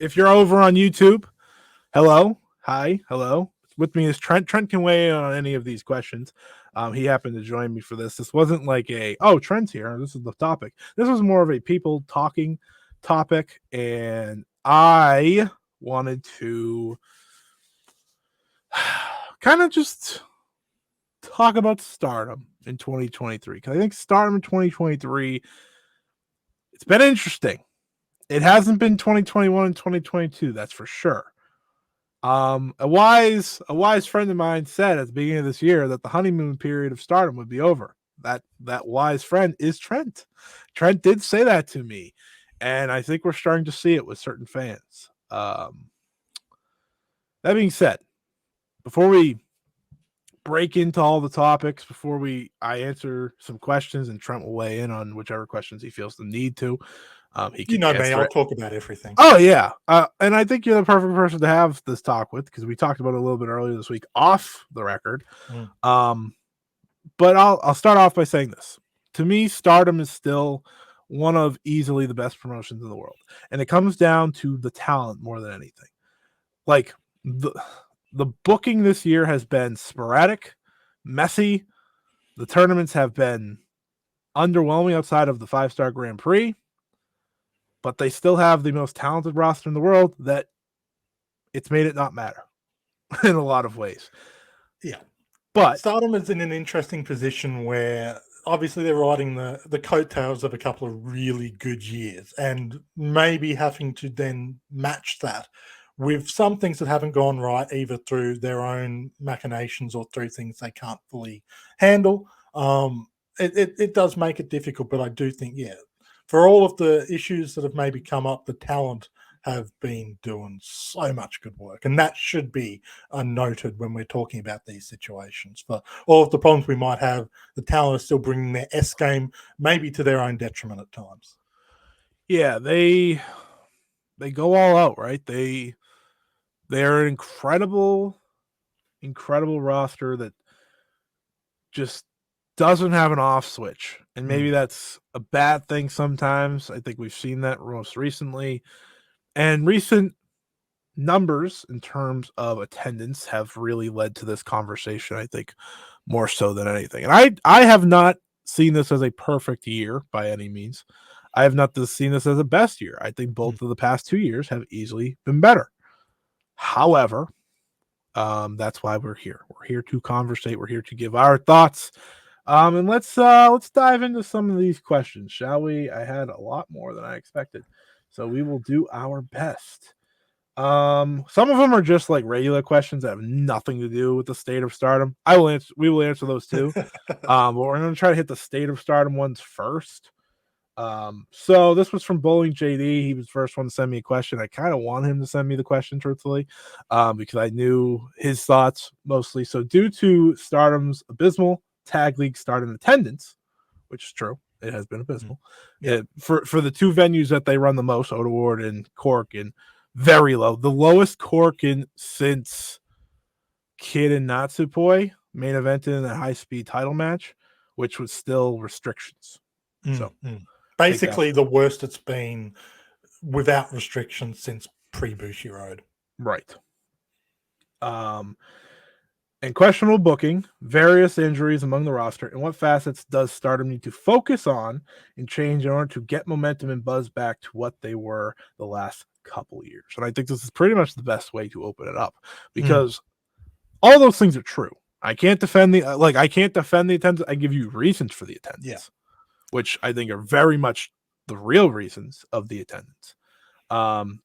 if you're over on YouTube, hello, hi, hello. With me is Trent. Trent can weigh in on any of these questions. He happened to join me for this. This wasn't like Trent's here. This is the topic. This was more of a people talking topic, and I wanted to kind of just talk about Stardom in 2023, because I think Stardom in 2023, it's been interesting. It hasn't been 2021 and 2022, that's for sure. A wise friend of mine said at the beginning of this year that the honeymoon period of Stardom would be over. That wise friend is Trent. Trent did say that to me, and I think we're starting to see it with certain fans. That being said, before we break into all the topics, before I answer some questions, and Trent will weigh in on whichever questions he feels the need to. He can me, I'll talk about everything. Oh, yeah. And I think you're the perfect person to have this talk with, because we talked about it a little bit earlier this week off the record. But I'll start off by saying this. To me, Stardom is still one of easily the best promotions in the world. And it comes down to the talent more than anything. Like, the booking this year has been sporadic, messy. The tournaments have been underwhelming outside of the 5-star Grand Prix. But they still have the most talented roster in the world that it's made it not matter in a lot of ways. Yeah. But Stardom is in an interesting position where obviously they're riding the coattails of a couple of really good years, and maybe having to then match that with some things that haven't gone right, either through their own machinations or through things they can't fully handle. It does make it difficult, but I do think, for all of the issues that have maybe come up, the talent have been doing so much good work. And that should be noted when we're talking about these situations. For all of the problems we might have, the talent is still bringing their S game, maybe to their own detriment at times. Yeah, they go all out, right? They're an incredible roster that just doesn't have an off switch. And maybe that's a bad thing sometimes. I think we've seen that most recently. And recent numbers in terms of attendance have really led to this conversation, I think, more so than anything. And I have not seen this as a perfect year by any means. I have not seen this as a best year. I think both of the past 2 years have easily been better. However, that's why we're here. We're here to conversate. We're here to give our thoughts. And let's dive into some of these questions, shall we? I had a lot more than I expected, so we will do our best. Some of them are just like regular questions that have nothing to do with the State of Stardom. We will answer those too. But we're going to try to hit the State of Stardom ones first. So this was from Bowling JD. He was the first one to send me a question. I kind of want him to send me the question, truthfully, because I knew his thoughts mostly. So due to Stardom's abysmal tag league start in attendance, which is true, it has been abysmal. For the two venues that they run the most, Oda Ward and Cork, and very low, the lowest Cork since Kid and Natsupoi main evented in a high-speed title match, which was still restrictions. So basically the worst it's been without restrictions since pre-Bushi Road. Right. And questionable booking, various injuries among the roster, and what facets does Stardom need to focus on and change in order to get momentum and buzz back to what they were the last couple years? And I think this is pretty much the best way to open it up, because all those things are true. I can't defend the attendance. I give you reasons for the attendance, which I think are very much the real reasons of the attendance.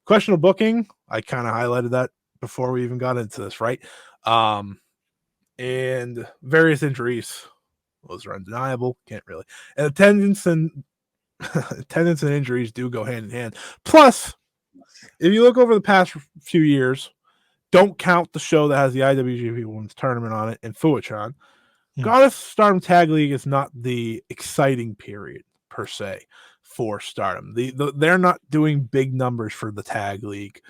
Questionable booking, I kind of highlighted that before we even got into this, right? And various injuries, those are undeniable. Can't really. And attendance and injuries do go hand in hand. Plus, if you look over the past few years, don't count the show that has the IWGP Women's Tournament on it and Fuwachan. Goddess Stardom Tag League is not the exciting period per se for Stardom. They're not doing big numbers for the Tag League.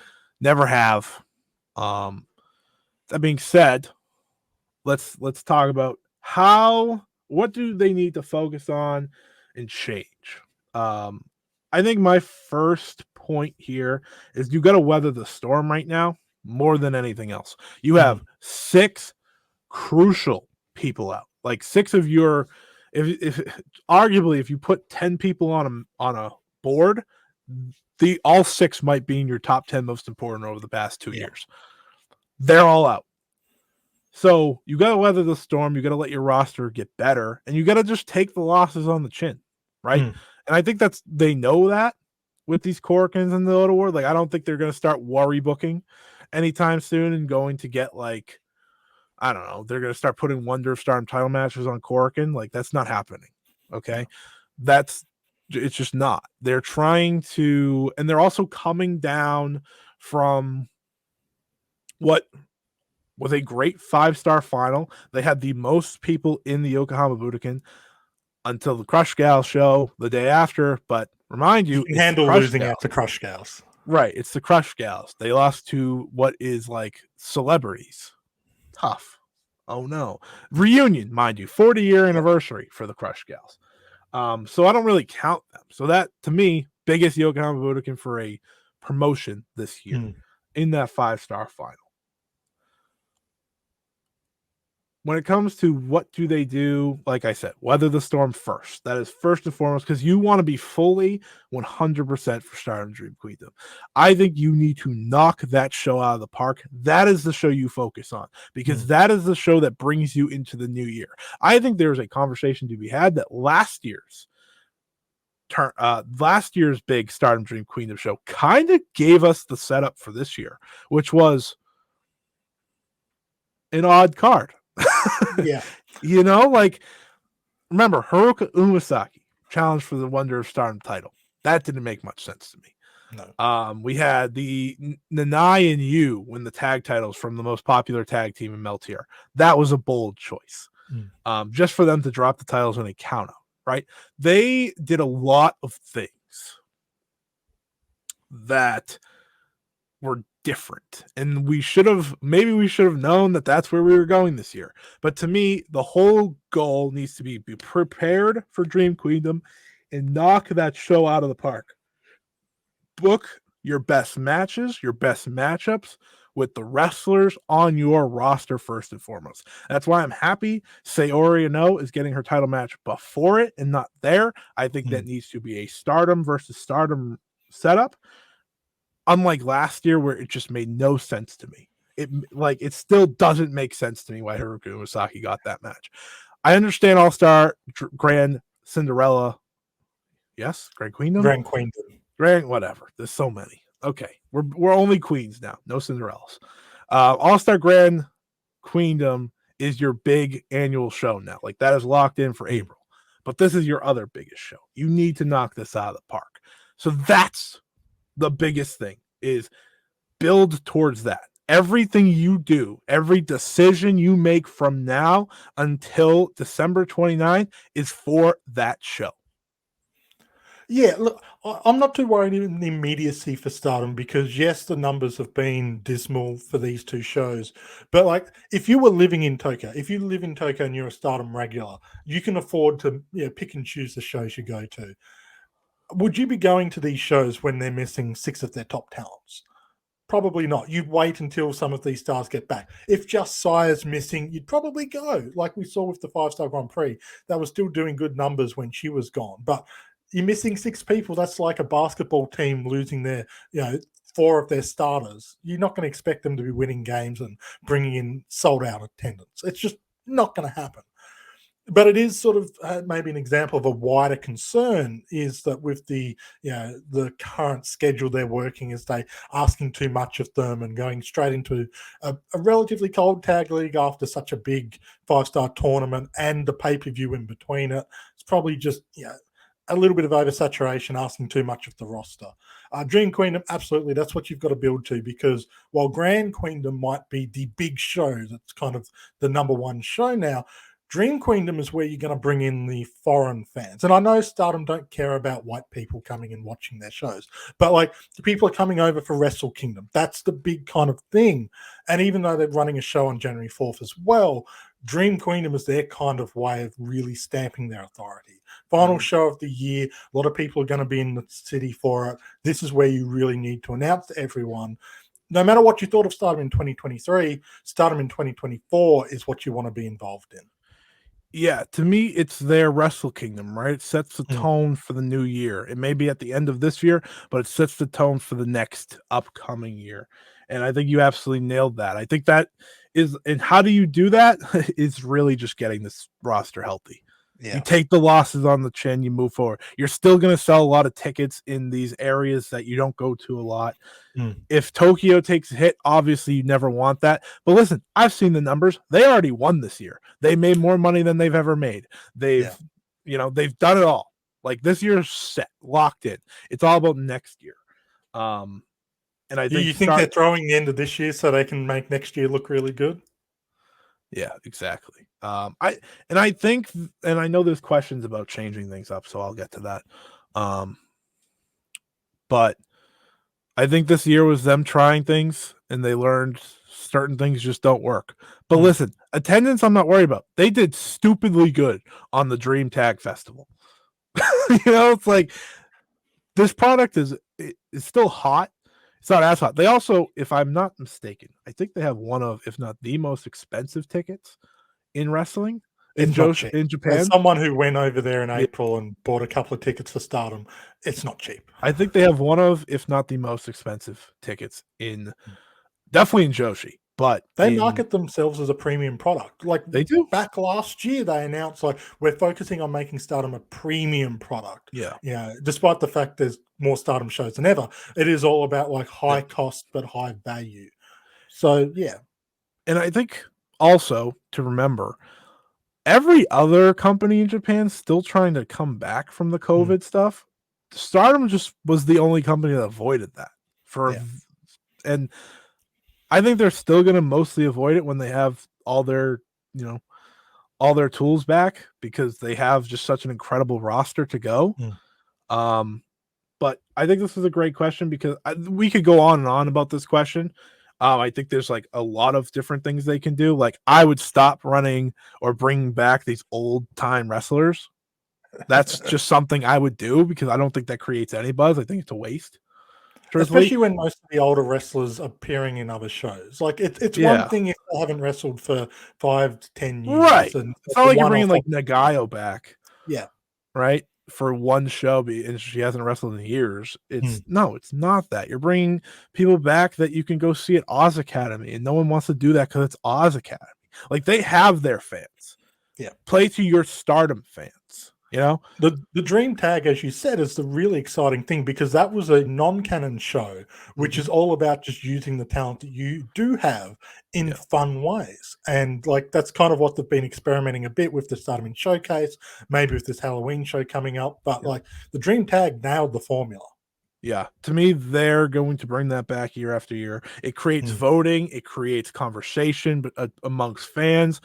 Never have. That being said, let's talk about what do they need to focus on and change. I think my first point here is you got to weather the storm right now more than anything else. You have 6 crucial people out, like 6 of your, if arguably if you put 10 people on a board, all 6 might be in your top 10 most important over the past 2 years. They're all out. So you got to weather the storm. You got to let your roster get better, and you got to just take the losses on the chin, right? And I think they know that with these Korakuens and the Auto War. Like, I don't think they're going to start worry booking anytime soon and going to get, like, I don't know, they're going to start putting Wonder of Stardom title matches on Korakuen. Like, that's not happening. Okay, it's just not. They're trying to, and they're also coming down from what was a great 5-star final. They had the most people in the Yokohama Budokan until the Crush Gal show the day after. But remind you, can handle losing out to Crush Gals. Right. It's the Crush Gals. They lost to what is like celebrities. Tough. Oh no. Reunion, mind you, 40-year anniversary for the Crush Gals. So I don't really count them. So that, to me, biggest Yokohama Budokan for a promotion this year in that 5-star final. When it comes to what do they do, like I said, weather the storm first. That is first and foremost, because you want to be fully 100% for Stardom Dream Queendom. I think you need to knock that show out of the park. That is the show you focus on, because that is the show that brings you into the new year. I think there's a conversation to be had that last year's big Stardom Dream Queendom show kind of gave us the setup for this year, which was an odd card. You know, like, remember Haruka Umesaki challenged for the Wonder of Stardom title. That didn't make much sense to me. No. We had the Nanai and Yu win the tag titles from the most popular tag team in Meltier. That was a bold choice. Just for them to drop the titles in a count out, right? They did a lot of things that were different, and we should have known that that's where we were going this year. But to me, the whole goal needs to be prepared for Dream Queendom and knock that show out of the park. Book your best matches, your best matchups with the wrestlers on your roster first and foremost. That's why I'm happy Saori Anou is getting her title match before it and not there. I think that needs to be a Stardom versus Stardom setup. Unlike last year, where it just made no sense to me. It still doesn't make sense to me why Haruka Umesaki got that match. I understand All-Star, Grand Cinderella. Yes? Grand Queendom? Grand, whatever. There's so many. Okay. We're only queens now. No Cinderellas. All-Star Grand Queendom is your big annual show now. Like, that is locked in for April. But this is your other biggest show. You need to knock this out of the park. So that's the biggest thing, is build towards that. Everything you do, every decision you make from now until December 29th is for that show. Yeah, look, I'm not too worried in the immediacy for Stardom, because yes, the numbers have been dismal for these 2 shows. But like, if you were living in Tokyo, if you live in Tokyo and you're a Stardom regular, you can afford to pick and choose the shows you go to. Would you be going to these shows when they're missing 6 of their top talents? Probably not. You'd wait until some of these stars get back. If just Saia's missing, you'd probably go, like we saw with the 5-star Grand Prix. That was still doing good numbers when she was gone. But you're missing 6 people. That's like a basketball team losing their, 4 of their starters. You're not going to expect them to be winning games and bringing in sold-out attendance. It's just not going to happen. But it is sort of maybe an example of a wider concern, is that with the the current schedule they're working, is they asking too much of them and going straight into a relatively cold tag league after such a big 5-star tournament and the pay-per-view in between it. It's probably just a little bit of oversaturation, asking too much of the roster. Dream Queendom, absolutely, that's what you've got to build to, because while Grand Queendom might be the big show, that's kind of the number 1 show now, Dream Queendom is where you're going to bring in the foreign fans. And I know Stardom don't care about white people coming and watching their shows, but like, the people are coming over for Wrestle Kingdom. That's the big kind of thing. And even though they're running a show on January 4th as well, Dream Queendom is their kind of way of really stamping their authority. final show of the year. A lot of people are going to be in the city for it. This is where you really need to announce to everyone. No matter what you thought of Stardom in 2023, Stardom in 2024 is what you want to be involved in. Yeah, to me, it's their Wrestle Kingdom, right? It sets the tone for the new year. It may be at the end of this year, but it sets the tone for the next upcoming year. And I think you absolutely nailed that. I think that is, and how do you do that? Is really just getting this roster healthy. Yeah. You take the losses on the chin, you move forward. You're still going to sell a lot of tickets in these areas that you don't go to a lot. If Tokyo takes a hit, obviously you never want that. But listen, I've seen the numbers. They already won this year. They made more money than they've ever made. They've done it all. Like, this year's set, locked in. It's all about next year. And I think you think they're throwing the end of this year so they can make next year look really good? Yeah, exactly. I think, and I know there's questions about changing things up, so I'll get to that. But I think this year was them trying things, and they learned certain things just don't work. But listen, attendance, I'm not worried about. They did stupidly good on the Dream Tag Festival. It's like, this product is still hot. It's not as hot. They also, if I'm not mistaken, I think they have one of, if not the most expensive tickets in wrestling in Japan. As someone who went over there in April and bought a couple of tickets for Stardom, it's not cheap. I think they have one of, if not the most expensive tickets definitely in Joshi. But they market themselves as a premium product. Like, they do. Back last year, they announced, like, we're focusing on making Stardom a premium product. Yeah. Despite the fact there's more Stardom shows than ever, it is all about, like, high cost but high value. So, yeah. And I think also to remember, every other company in Japan still trying to come back from the COVID stuff. Stardom just was the only company that avoided that and I think they're still going to mostly avoid it when they have all their tools back, because they have just such an incredible roster to go. But I think this is a great question, because we could go on and on about this question. I think there's like a lot of different things they can do. Like, I would stop running or bringing back these old time wrestlers. That's just something I would do, because I don't think that creates any buzz. I think it's a waste. Especially when most of the older wrestlers are appearing in other shows. Like, it's one thing if they haven't wrestled for 5 to 10 years. Right. And it's not like you're bringing like Nagayo back. Yeah. Right. For one show, and she hasn't wrestled in years. It's not that. You're bringing people back that you can go see at Oz Academy, and no one wants to do that because it's Oz Academy. Like, they have their fans. Yeah. Play to your Stardom fans. The Dream Tag, as you said, is the really exciting thing, because that was a non-canon show, which is all about just using the talent that you do have in fun ways. And like, that's kind of what they've been experimenting a bit with the Stardom Showcase, maybe with this Halloween show coming up. But like, the Dream Tag nailed the formula. Yeah, to me, they're going to bring that back year after year. It creates voting, it creates conversation, but amongst fans,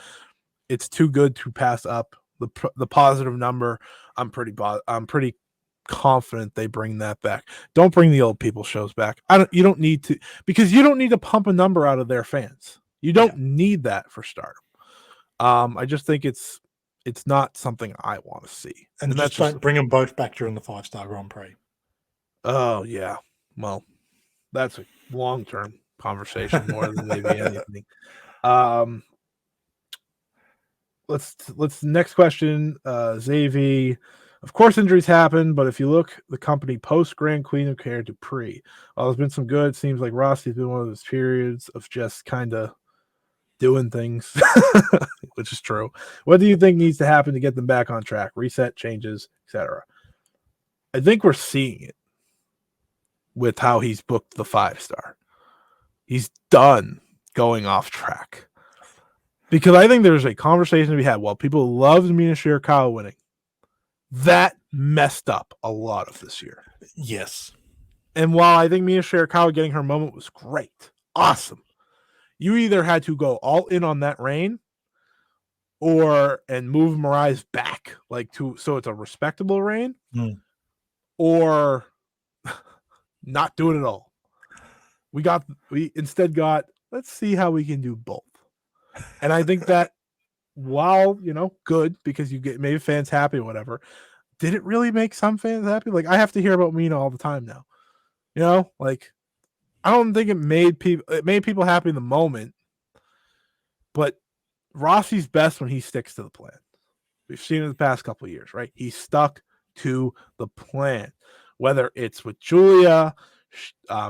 it's too good to pass up. The positive number, I'm pretty confident they bring that back. Don't bring the old people shows back. You don't need to, because you don't need to pump a number out of their fans. You don't need that for Stardom. I just think it's not something I want to see. And just don't bring them both back during the 5-star Grand Prix. Oh yeah, well, that's a long-term conversation more than maybe anything. Let's next question. Xavi, of course injuries happen, but if you look the company post Grand Queen of Care to pre, while there's been some good, seems like Rossi's been one of those periods of just kind of doing things, which is true. What do you think needs to happen to get them back on track? Reset, changes, etc. I think we're seeing it with how he's booked the 5-star. He's done going off track. Because I think there's a conversation to be had. Well, people loved Mina Shirakawa winning. That messed up a lot of this year. Yes. And while I think Mina Shirakawa getting her moment was great, awesome, you either had to go all in on that reign and move Mirai's back, so it's a respectable reign, or not do it at all. We instead got, let's see how we can do both. And I think that, while good, because you get maybe fans happy or whatever, did it really make some fans happy? Like, I have to hear about Mina all the time now. You know, like, I don't think it made people happy in the moment, but Rossi's best when he sticks to the plan. We've seen it the past couple of years, right? He stuck to the plan, whether it's with Julia,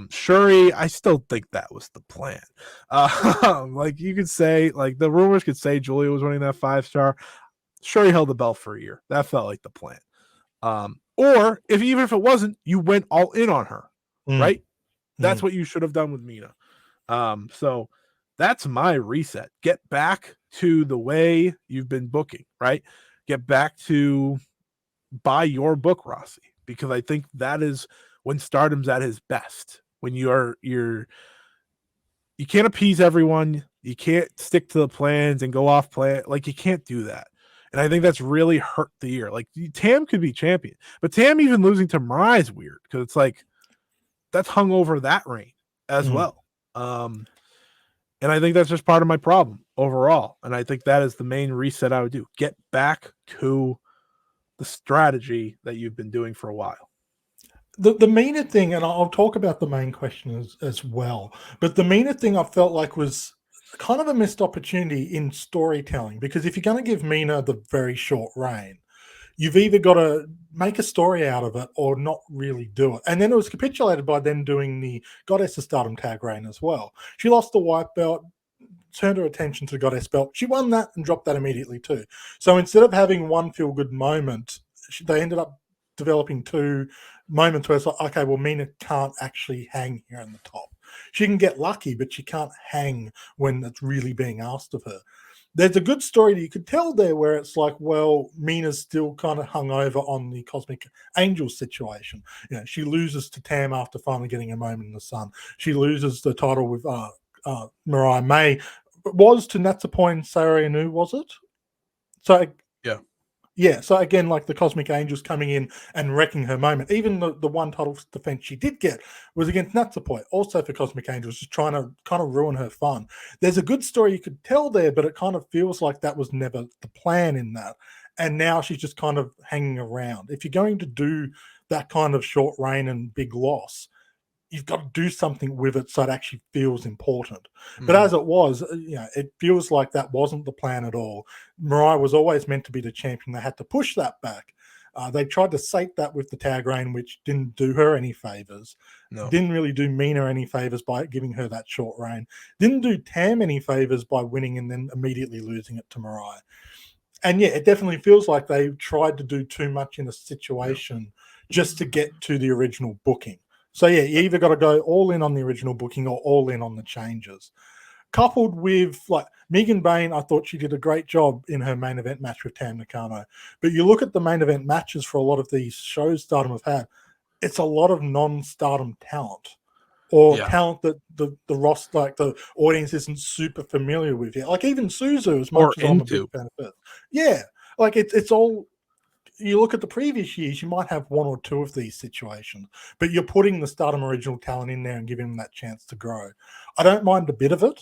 Shuri. I still think that was the plan. Like, you could say, like, the rumors could say Julia was winning that 5-star. Shuri held the belt for a year. That felt like the plan. Or even if it wasn't, you went all in on her, right? That's what you should have done with Mina. So that's my reset. Get back to the way you've been booking, right? Get back to buy your book, Rossi, because I think that is when Stardom's at his best. When you can't appease everyone, you can't stick to the plans and go off plan. Like, you can't do that. And I think that's really hurt the year. Like, Tam could be champion, but Tam even losing to Mariah is weird because it's like that's hung over that reign as well. And I think that's just part of my problem overall. And I think that is the main reset I would do. Get back to the strategy that you've been doing for a while. The Mina thing, and I'll talk about the main question as well, but the Mina thing I felt like was kind of a missed opportunity in storytelling, because if you're going to give Mina the very short reign, you've either got to make a story out of it or not really do it. And then it was capitulated by them doing the Goddess of Stardom tag reign as well. She lost the white belt, turned her attention to the Goddess belt. She won that and dropped that immediately too. So instead of having one feel-good moment, they ended up developing two moments where it's like, okay, well, Mina can't actually hang here on the top. She can get lucky, but she can't hang when it's really being asked of her. There's a good story that you could tell there where it's like, well, Mina's still kind of hung over on the Cosmic Angels situation. You know, she loses to Tam after finally getting a moment in the sun. She loses the title with Mariah May. It was to Natsupoi and Saia Inu, was it? So yeah, so again, like the Cosmic Angels coming in and wrecking her moment. Even the one title defense she did get was against Natsupoi, also for Cosmic Angels, just trying to kind of ruin her fun. There's a good story you could tell there, but it kind of feels like that was never the plan in that. And now she's just kind of hanging around. If you're going to do that kind of short reign and big loss, you've got to do something with it so it actually feels important. But as it was, you know, it feels like that wasn't the plan at all. Mariah was always meant to be the champion. They had to push that back. They tried to sate that with the tag reign, which didn't do her any favors. No. Didn't really do Mina any favors by giving her that short reign. Didn't do Tam any favors by winning and then immediately losing it to Mariah. And yeah, it definitely feels like they tried to do too much in a situation just to get to the original booking. So yeah, you either got to go all in on the original booking or all in on the changes. Coupled with, like, Megan Bain, I thought she did a great job in her main event match with Tam Nakano. But you look at the main event matches for a lot of these shows Stardom have had, it's a lot of non-Stardom talent. Or talent that the roster, like the audience isn't super familiar with yet. Like even Suzu, as much as I'm a big fan of it. Yeah. Like it's all, you look at the previous years, you might have one or two of these situations, but you're putting the Stardom original talent in there and giving them that chance to grow. I don't mind a bit of it,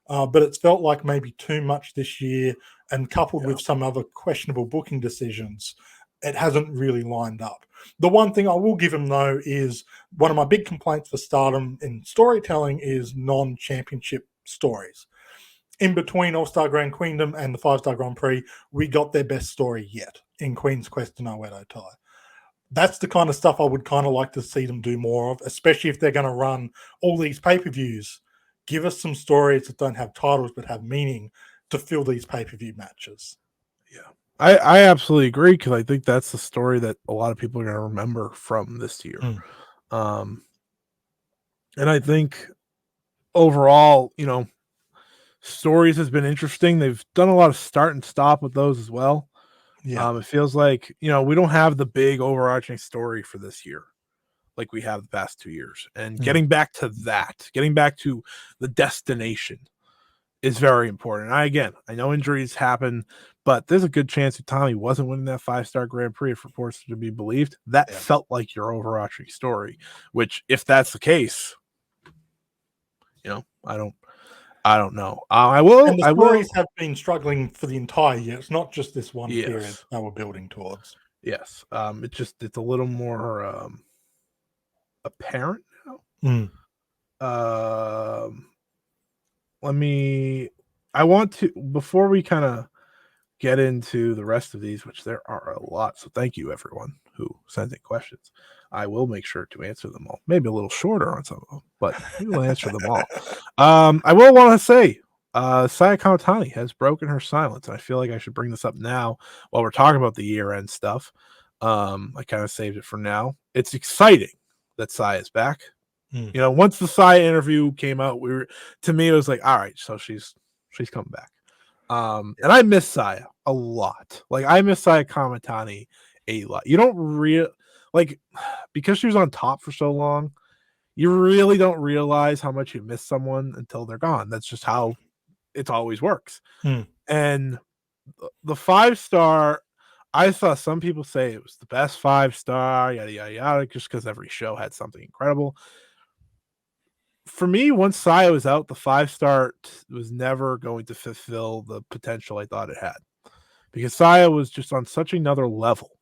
but it's felt like maybe too much this year, and coupled with some other questionable booking decisions, it hasn't really lined up. The one thing I will give him, though, is one of my big complaints for Stardom in storytelling is non-championship stories. In between All-Star Grand Queendom and the 5-Star Grand Prix, we got their best story yet in Queen's Quest and Oedo Tai. That's the kind of stuff I would kind of like to see them do more of, especially if they're going to run all these pay-per-views. Give us some stories that don't have titles but have meaning to fill these pay-per-view matches. Yeah, I absolutely agree, because I think that's the story that a lot of people are going to remember from this year. And I think overall, you know, stories has been interesting. They've done a lot of start and stop with those as well. It feels like, you know, we don't have the big overarching story for this year like we have the past 2 years. And getting back to that, getting back to the destination is very important. I know injuries happen, but there's a good chance if Tommy wasn't winning that 5-Star Grand Prix, if reports are to be believed, that felt like your overarching story, which, if that's the case, you know, I don't know. I will. And the stories have been struggling for the entire year. It's not just this one period they were building towards. Yes. It's a little more apparent now. I want to, before we kind of get into the rest of these, which there are a lot. So thank you everyone who sent in questions. I will make sure to answer them all. Maybe a little shorter on some of them, but we will answer them all. I will want to say, Saia Kamatani has broken her silence. I feel like I should bring this up now while we're talking about the year-end stuff. I kind of saved it for now. It's exciting that Saia is back. You know, once the Saia interview came out, to me it was like, all right, so she's coming back. And I miss Saia a lot. Like, I miss Saia Kamatani a lot. You don't because she was on top for so long, you really don't realize how much you miss someone until they're gone. That's just how it always works. And the 5-star, I saw some people say it was the best 5-star, yada yada yada, just because every show had something incredible. For me, once Saia was out, the 5-star was never going to fulfill the potential I thought it had, because Saia was just on such another level.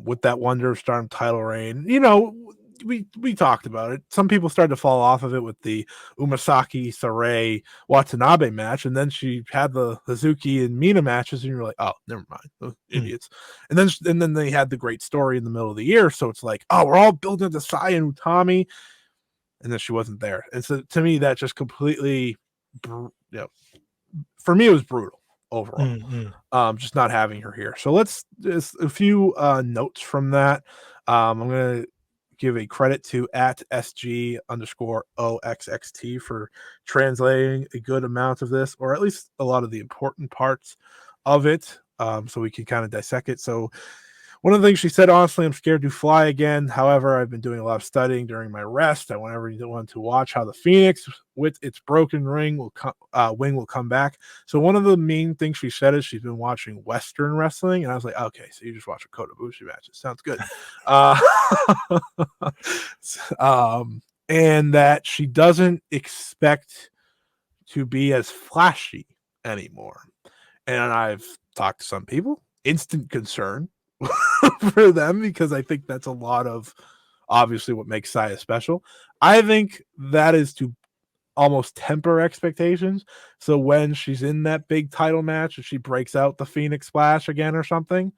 With that Wonder of Stardom title reign, you know, we talked about it. Some people started to fall off of it with the Umasaki Sarai Watanabe match, and then she had the Hazuki and Mina matches, and you're like, oh, never mind, those idiots. And then they had the great story in the middle of the year, so it's like, oh, we're all building to Saia and Utami. And then she wasn't there. And so to me, that just completely, for me, it was brutal overall. Just not having her here. So just a few notes from that. I'm going to give a credit to @SG_OXXT for translating a good amount of this, or at least a lot of the important parts of it, so we can kind of dissect it. So one of the things she said, honestly, I'm scared to fly again. However, I've been doing a lot of studying during my rest. I want everyone to watch how the Phoenix, with its broken wing, will come back. So one of the main things she said is she's been watching Western wrestling, and I was like, okay, so you just watch a Kota Ibushi match. It sounds good. And that she doesn't expect to be as flashy anymore. And I've talked to some people, instant concern for them, because I think that's a lot of obviously what makes Saia special. I think that is to almost temper expectations. So when she's in that big title match and she breaks out the Phoenix Splash again or something,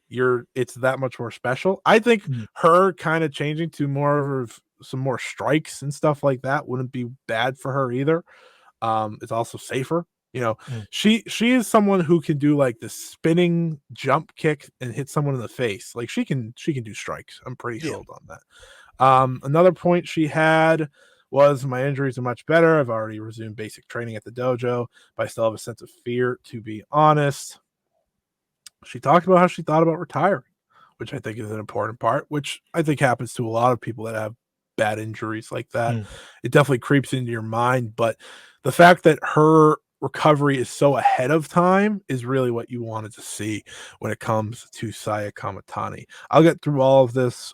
it's that much more special. I think her kind of changing to more of some more strikes and stuff like that wouldn't be bad for her either. It's also safer. You know, she is someone who can do like the spinning jump kick and hit someone in the face. Like she can do strikes. I'm pretty sold on that. Another point she had was, my injuries are much better. I've already resumed basic training at the dojo, but I still have a sense of fear, to be honest. She talked about how she thought about retiring, which I think is an important part, which I think happens to a lot of people that have bad injuries like that. It definitely creeps into your mind, but the fact that her recovery is so ahead of time is really what you wanted to see when it comes to Saia Kamatani. I'll get through all of this.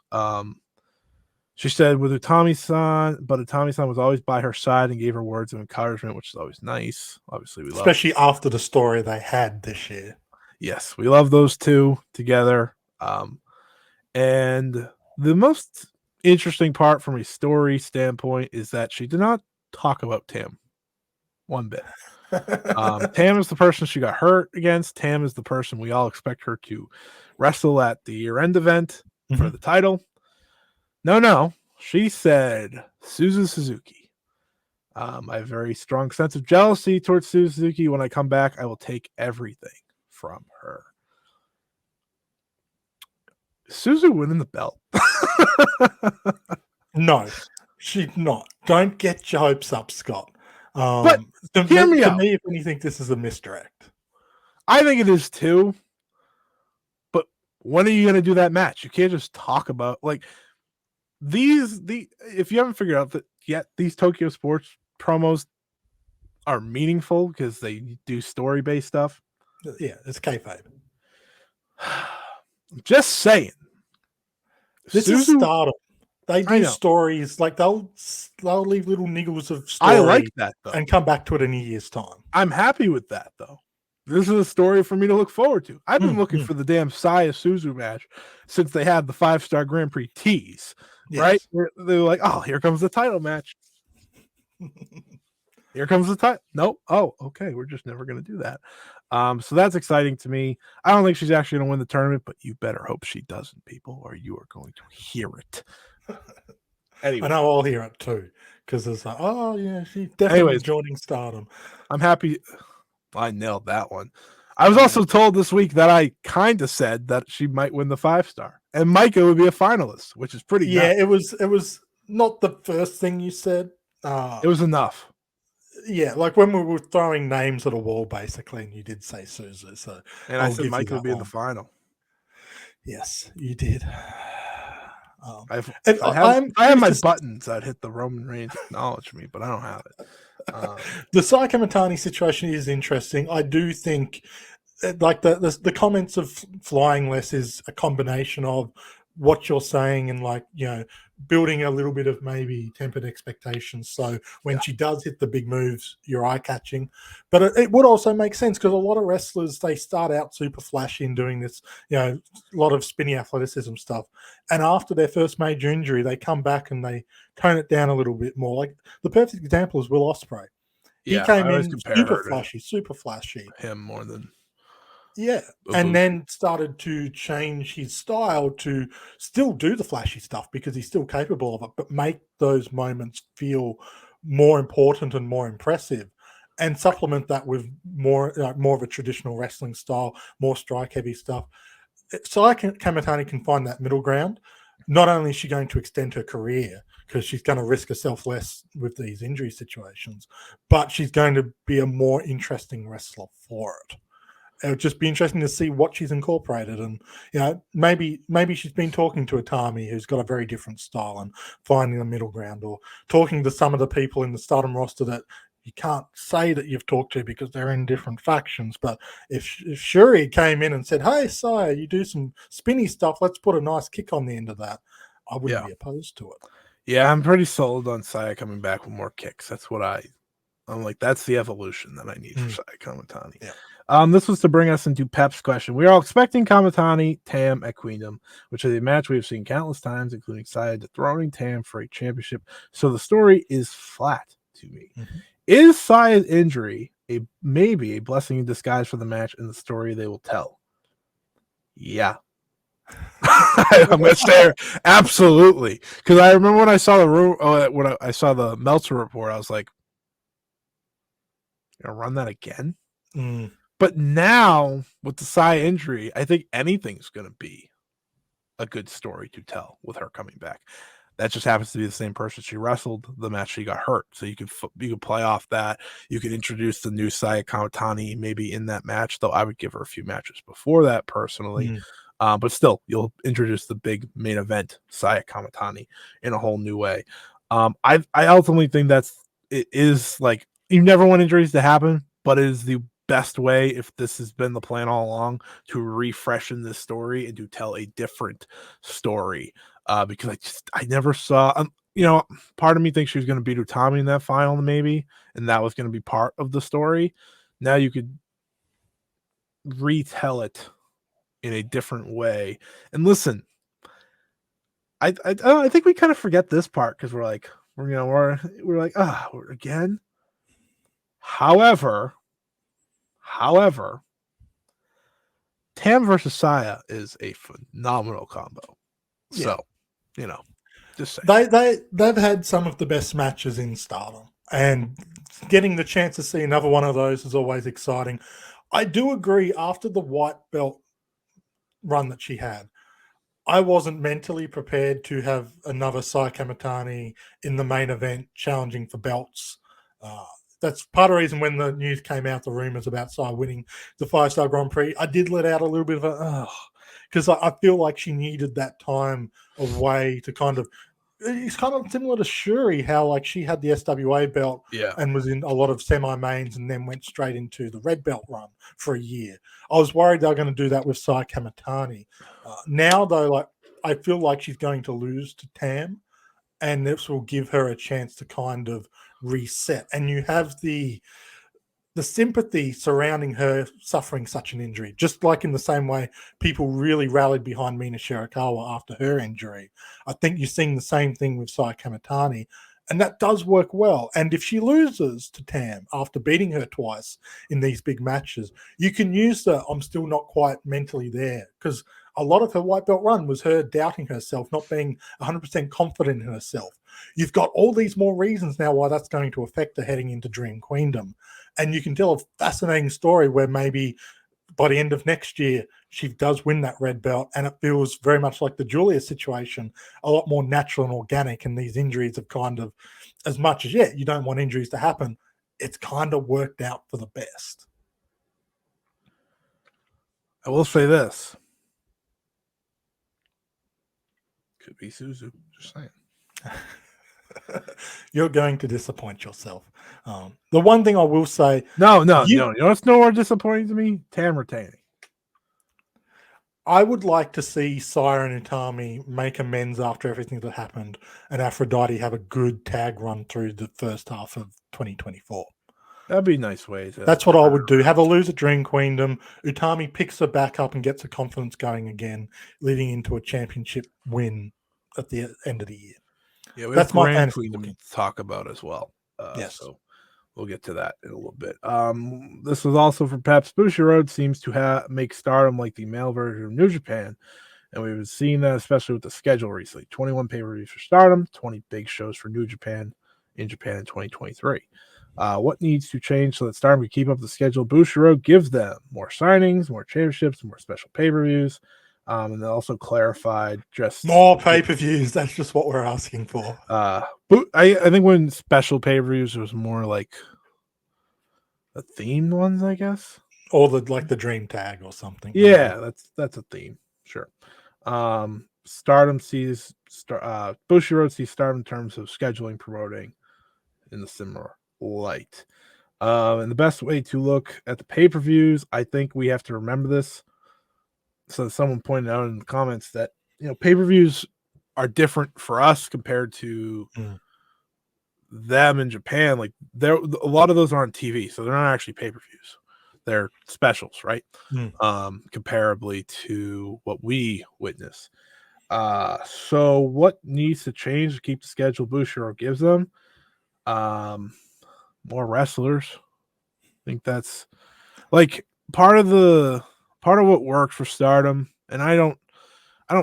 She said, with Utami-san, but Utami-san was always by her side and gave her words of encouragement, which is always nice. Obviously, we especially after the story they had this year. Yes, we love those two together. And the most interesting part from a story standpoint is that she did not talk about Tam one bit. Tam is the person she got hurt against. Tam is the person we all expect her to wrestle at the year-end event for the title. No. She said Suzu Suzuki. I have a very strong sense of jealousy towards Suzu Suzuki. When I come back, I will take everything from her. Suzu winning the belt. No, she's not. Don't get your hopes up, Scott. But to me, if anything, this is a misdirect. I think it is too. But when are you going to do that match? You can't just talk about like if you haven't figured out that yet, these Tokyo Sports promos are meaningful because they do story-based stuff. Yeah, it's kayfabe. Just saying. This is Stardom. They do stories, like they'll leave little niggles of story. I like that though, and come back to it in a year's time. I'm happy with that though. this is a story for me to look forward to. I've been looking for the damn Saia Suzu match since they had the 5-star Grand Prix tease, right? Yes. They're like, oh, here comes the title match. Here comes the title. Nope. Oh, okay. We're just never going to do that. So that's exciting to me. I don't think she's actually going to win the tournament, but you better hope she doesn't, people, or you are going to hear it. Anyway. I know I'll hear it too, because it's like, oh yeah, she's definitely joining Stardom. I'm happy. I nailed that one. I was also told this week that I kind of said that she might win the 5-star, and Micah would be a finalist, which is pretty. Yeah, nice. it was not the first thing you said. It was enough. Yeah, like when we were throwing names at a wall, basically, and you did say Suzu, so and I said Micah would be in the final. Yes, you did. I have my buttons. I'd hit the Roman Reigns acknowledge me, but I don't have it. The Skamatani situation is interesting. I do think, like the comments of flying less is a combination of what you're saying and, like, you know, building a little bit of maybe tempered expectations. So when she does hit the big moves, you're eye catching. But it would also make sense because a lot of wrestlers, they start out super flashy and doing this, you know, a lot of spinny athleticism stuff. And after their first major injury, they come back and they tone it down a little bit more. Like the perfect example is Will Ospreay. He came in super flashy. Him more than. Yeah, and then started to change his style to still do the flashy stuff because he's still capable of it, but make those moments feel more important and more impressive, and supplement that with more of a traditional wrestling style, more strike-heavy stuff. Saia Kamatani can find that middle ground. Not only is she going to extend her career because she's going to risk herself less with these injury situations, but she's going to be a more interesting wrestler for it. It would just be interesting to see what she's incorporated, and, you know, maybe she's been talking to Atami, who's got a very different style, and finding the middle ground, or talking to some of the people in the Stardom roster that you can't say that you've talked to because they're in different factions. But if Shuri came in and said, "Hey, Saia, you do some spinny stuff, let's put a nice kick on the end of that," I wouldn't be opposed to it. Yeah, I'm pretty sold on Saia coming back with more kicks. That's what I'm like, that's the evolution that I need for Saia Kamatani. Yeah. This was to bring us into Pep's question. We are all expecting Kamatani Tam at Queendom, which is a match we have seen countless times, including Saia dethroning Tam for a championship. So the story is flat to me. Is Saia's injury maybe a blessing in disguise for the match and the story they will tell? Yeah. I'm gonna say absolutely, because I remember when I saw I saw the Meltzer report, I was like, "You're gonna run that again?" But now with the Saia injury, I think anything's going to be a good story to tell with her coming back. That just happens to be the same person she wrestled the match she got hurt. So you could play off that. You could introduce the new Saia Kamatani maybe in that match, though I would give her a few matches before that personally. But still, you'll introduce the big main event Saia Kamatani in a whole new way. I ultimately think it is like, you never want injuries to happen, but it is the best way, if this has been the plan all along, to refreshen this story and to tell a different story. Because I never saw, you know, part of me thinks she was going to beat Utami in that final maybe, and that was going to be part of the story. Now you could retell it in a different way. And listen, I think we kind of forget this part because we're like, again. However, Tam versus Saia is a phenomenal combo. So, you know, just saying. They've had some of the best matches in Stardom, and getting the chance to see another one of those is always exciting. I do agree, after the white belt run that she had, I wasn't mentally prepared to have another Saia Kamatani in the main event challenging for belts. That's part of the reason when the news came out, the rumors about Saia winning the 5-star Grand Prix, I did let out a little bit of because I feel like she needed that time away to kind of, it's kind of similar to Shuri, how like she had the SWA belt and was in a lot of semi-mains and then went straight into the red belt run for a year. I was worried they were going to do that with Saia Kamatani. Now, though, like, I feel like she's going to lose to Tam, and this will give her a chance to kind of reset. And you have the the sympathy surrounding her suffering such an injury, just like in the same way people really rallied behind Mina Shirakawa after her injury. I think you're seeing the same thing with Saia Skamatani, and that does work well. And if she loses to Tam after beating her twice in these big matches, you can use the I'm still not quite mentally there, because a lot of her white belt run was her doubting herself, not being 100% confident in herself. You've got all these more reasons now why that's going to affect her heading into Dream Queendom. And you can tell a fascinating story where maybe by the end of next year, she does win that red belt, and it feels very much like the Julia situation, a lot more natural and organic. And these injuries have kind of, as much as, you don't want injuries to happen, it's kind of worked out for the best. I will say this. Could be Suzu, just saying. You're going to disappoint yourself. The one thing I will say... No. You know what's no more disappointing to me? Tam retaining. I would like to see Saia and Utami make amends after everything that happened, and Aphrodite have a good tag run through the first half of 2024. That'd be a nice way to... That's what I would do. Have a lose at Dream Queendom. Utami picks her back up and gets her confidence going again, leading into a championship win at the end of the year. Yeah, that's my fantasy to talk about as well. Yes. So we'll get to that in a little bit. This was also from Peps. Bushiroad seems to make Stardom like the male version of New Japan, and we've seen that especially with the schedule recently. 21 pay-per-views for Stardom, 20 big shows for New Japan in Japan in 2023. What needs to change so that Stardom can keep up the schedule Bushiroad gives them? More signings, more championships, more special pay-per-views. And they also clarified just more pay-per-views. That's just what we're asking for. I think when special pay-per-views, it was more like the themed ones, I guess, or the dream tag or something. Yeah, that's a theme, sure. Stardom sees Bushiroad sees Stardom in terms of scheduling, promoting in the similar light. And the best way to look at the pay-per-views, I think we have to remember this. So someone pointed out in the comments that, pay-per-views are different for us compared to them in Japan. Like a lot of those are on TV, so they're not actually pay-per-views. They're specials, right? Comparably to what we witness. So what needs to change to keep the schedule Bushiroad gives them? More wrestlers. I think that's like part of what works for Stardom, and I don't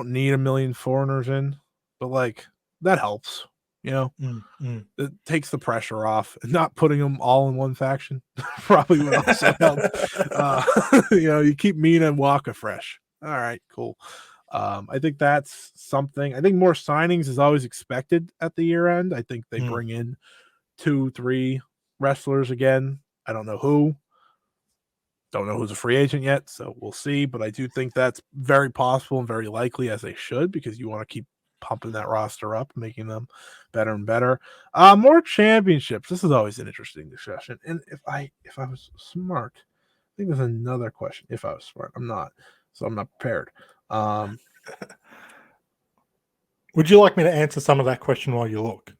need a million foreigners in, but like that helps, It takes the pressure off, and not putting them all in one faction probably would also help. You keep Mina and Waka fresh. All right, cool. I think that's something. I think more signings is always expected at the year end. I think they bring in 2-3 wrestlers again. I don't know who. Don't know who's a free agent yet, so we'll see. But I do think that's very possible and very likely, as they should, because you want to keep pumping that roster up, making them better and better. More championships. This is always an interesting discussion. And if I was smart, I think there's another question. If I was smart, I'm not, so I'm not prepared. Would you like me to answer some of that question while you look?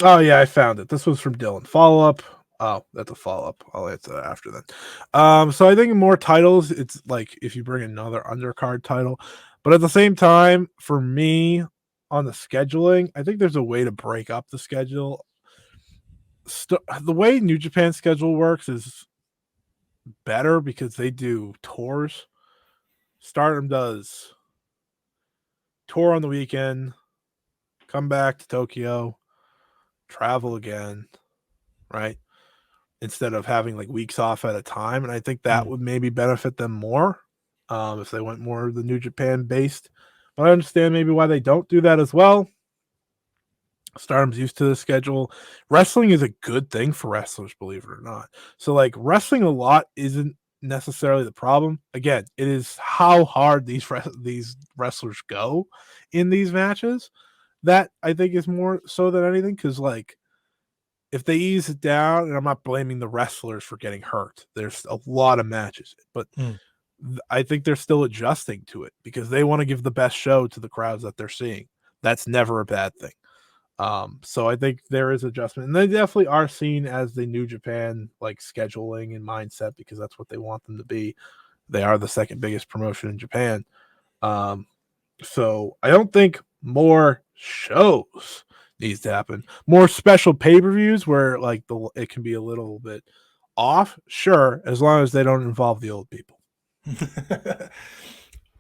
Oh yeah, I found it. This was from Dylan. Follow up. Oh, that's a follow-up. I'll answer that after that. So I think more titles, it's like if you bring another undercard title. But at the same time, for me, on the scheduling, I think there's a way to break up the schedule. The way New Japan's schedule works is better because they do tours. Stardom does tour on the weekend, come back to Tokyo, travel again, right? Instead of having like weeks off at a time. And I think that would maybe benefit them more if they went more the New Japan based. But I understand maybe why they don't do that as well. Stardom's used to the schedule. Wrestling is a good thing for wrestlers, believe it or not. So like wrestling a lot isn't necessarily the problem. Again, it is how hard these wrestlers go in these matches that I think is more so than anything, because like if they ease it down, and I'm not blaming the wrestlers for getting hurt, there's a lot of matches, but I think they're still adjusting to it because they want to give the best show to the crowds that they're seeing. That's never a bad thing. So I think there is adjustment, and they definitely are seen as the New Japan like scheduling and mindset because that's what they want them to be. They are the second biggest promotion in Japan. So I don't think more shows needs to happen. More special pay-per-views where like it can be a little bit off, sure, as long as they don't involve the old people.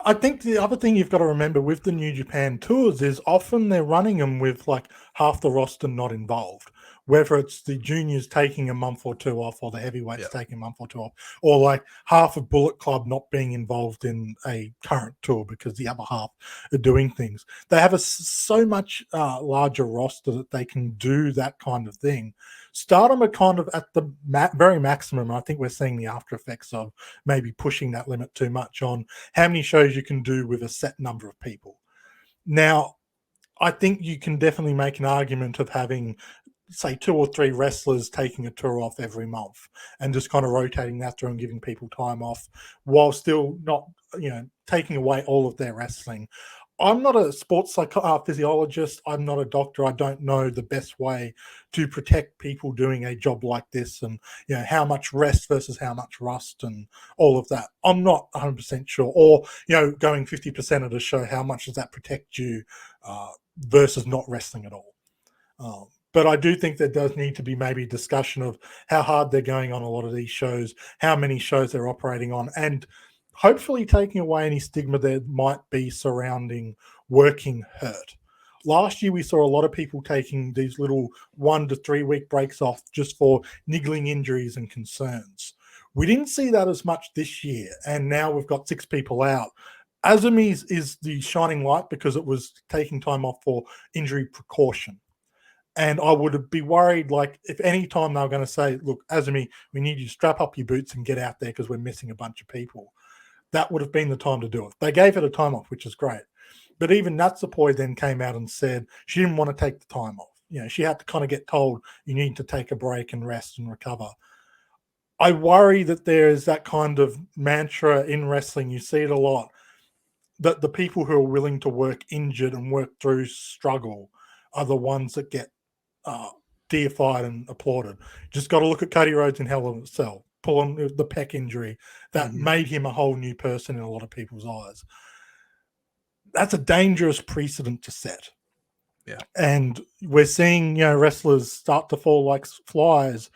I think the other thing you've got to remember with the New Japan tours is often they're running them with like half the roster not involved. Whether it's the juniors taking a month or two off, or the heavyweights taking a month or two off, or like half of Bullet Club not being involved in a current tour because the other half are doing things. They have so much larger roster that they can do that kind of thing. Stardom are kind of at the very maximum. I think we're seeing the after effects of maybe pushing that limit too much on how many shows you can do with a set number of people. Now, I think you can definitely make an argument of having, say, 2 or 3 wrestlers taking a tour off every month and just kind of rotating that through and giving people time off while still not, taking away all of their wrestling. I'm not a sports physiologist. I'm not a doctor. I don't know the best way to protect people doing a job like this, and how much rest versus how much rust and all of that. I'm not 100% sure. Or going 50% of the show, how much does that protect you versus not wrestling at all? But I do think there does need to be maybe discussion of how hard they're going on a lot of these shows, how many shows they're operating on, and hopefully taking away any stigma there might be surrounding working hurt. Last year, we saw a lot of people taking these little 1 to 3 week breaks off just for niggling injuries and concerns. We didn't see that as much this year, and now we've got 6 people out. Azumi is the shining light because it was taking time off for injury precaution. And I would be worried, like, if any time they were going to say, look, Azumi, we need you to strap up your boots and get out there because we're missing a bunch of people. That would have been the time to do it. They gave it a time off, which is great. But even Natsupoi then came out and said she didn't want to take the time off. She had to kind of get told, you need to take a break and rest and recover. I worry that there is that kind of mantra in wrestling. You see it a lot, that the people who are willing to work injured and work through struggle are the ones that get deified and applauded. Just got to look at Cody Rhodes in Hell in a Cell, pulling the pec injury that made him a whole new person in a lot of people's eyes. That's a dangerous precedent to set. Yeah. And we're seeing, wrestlers start to fall like flies.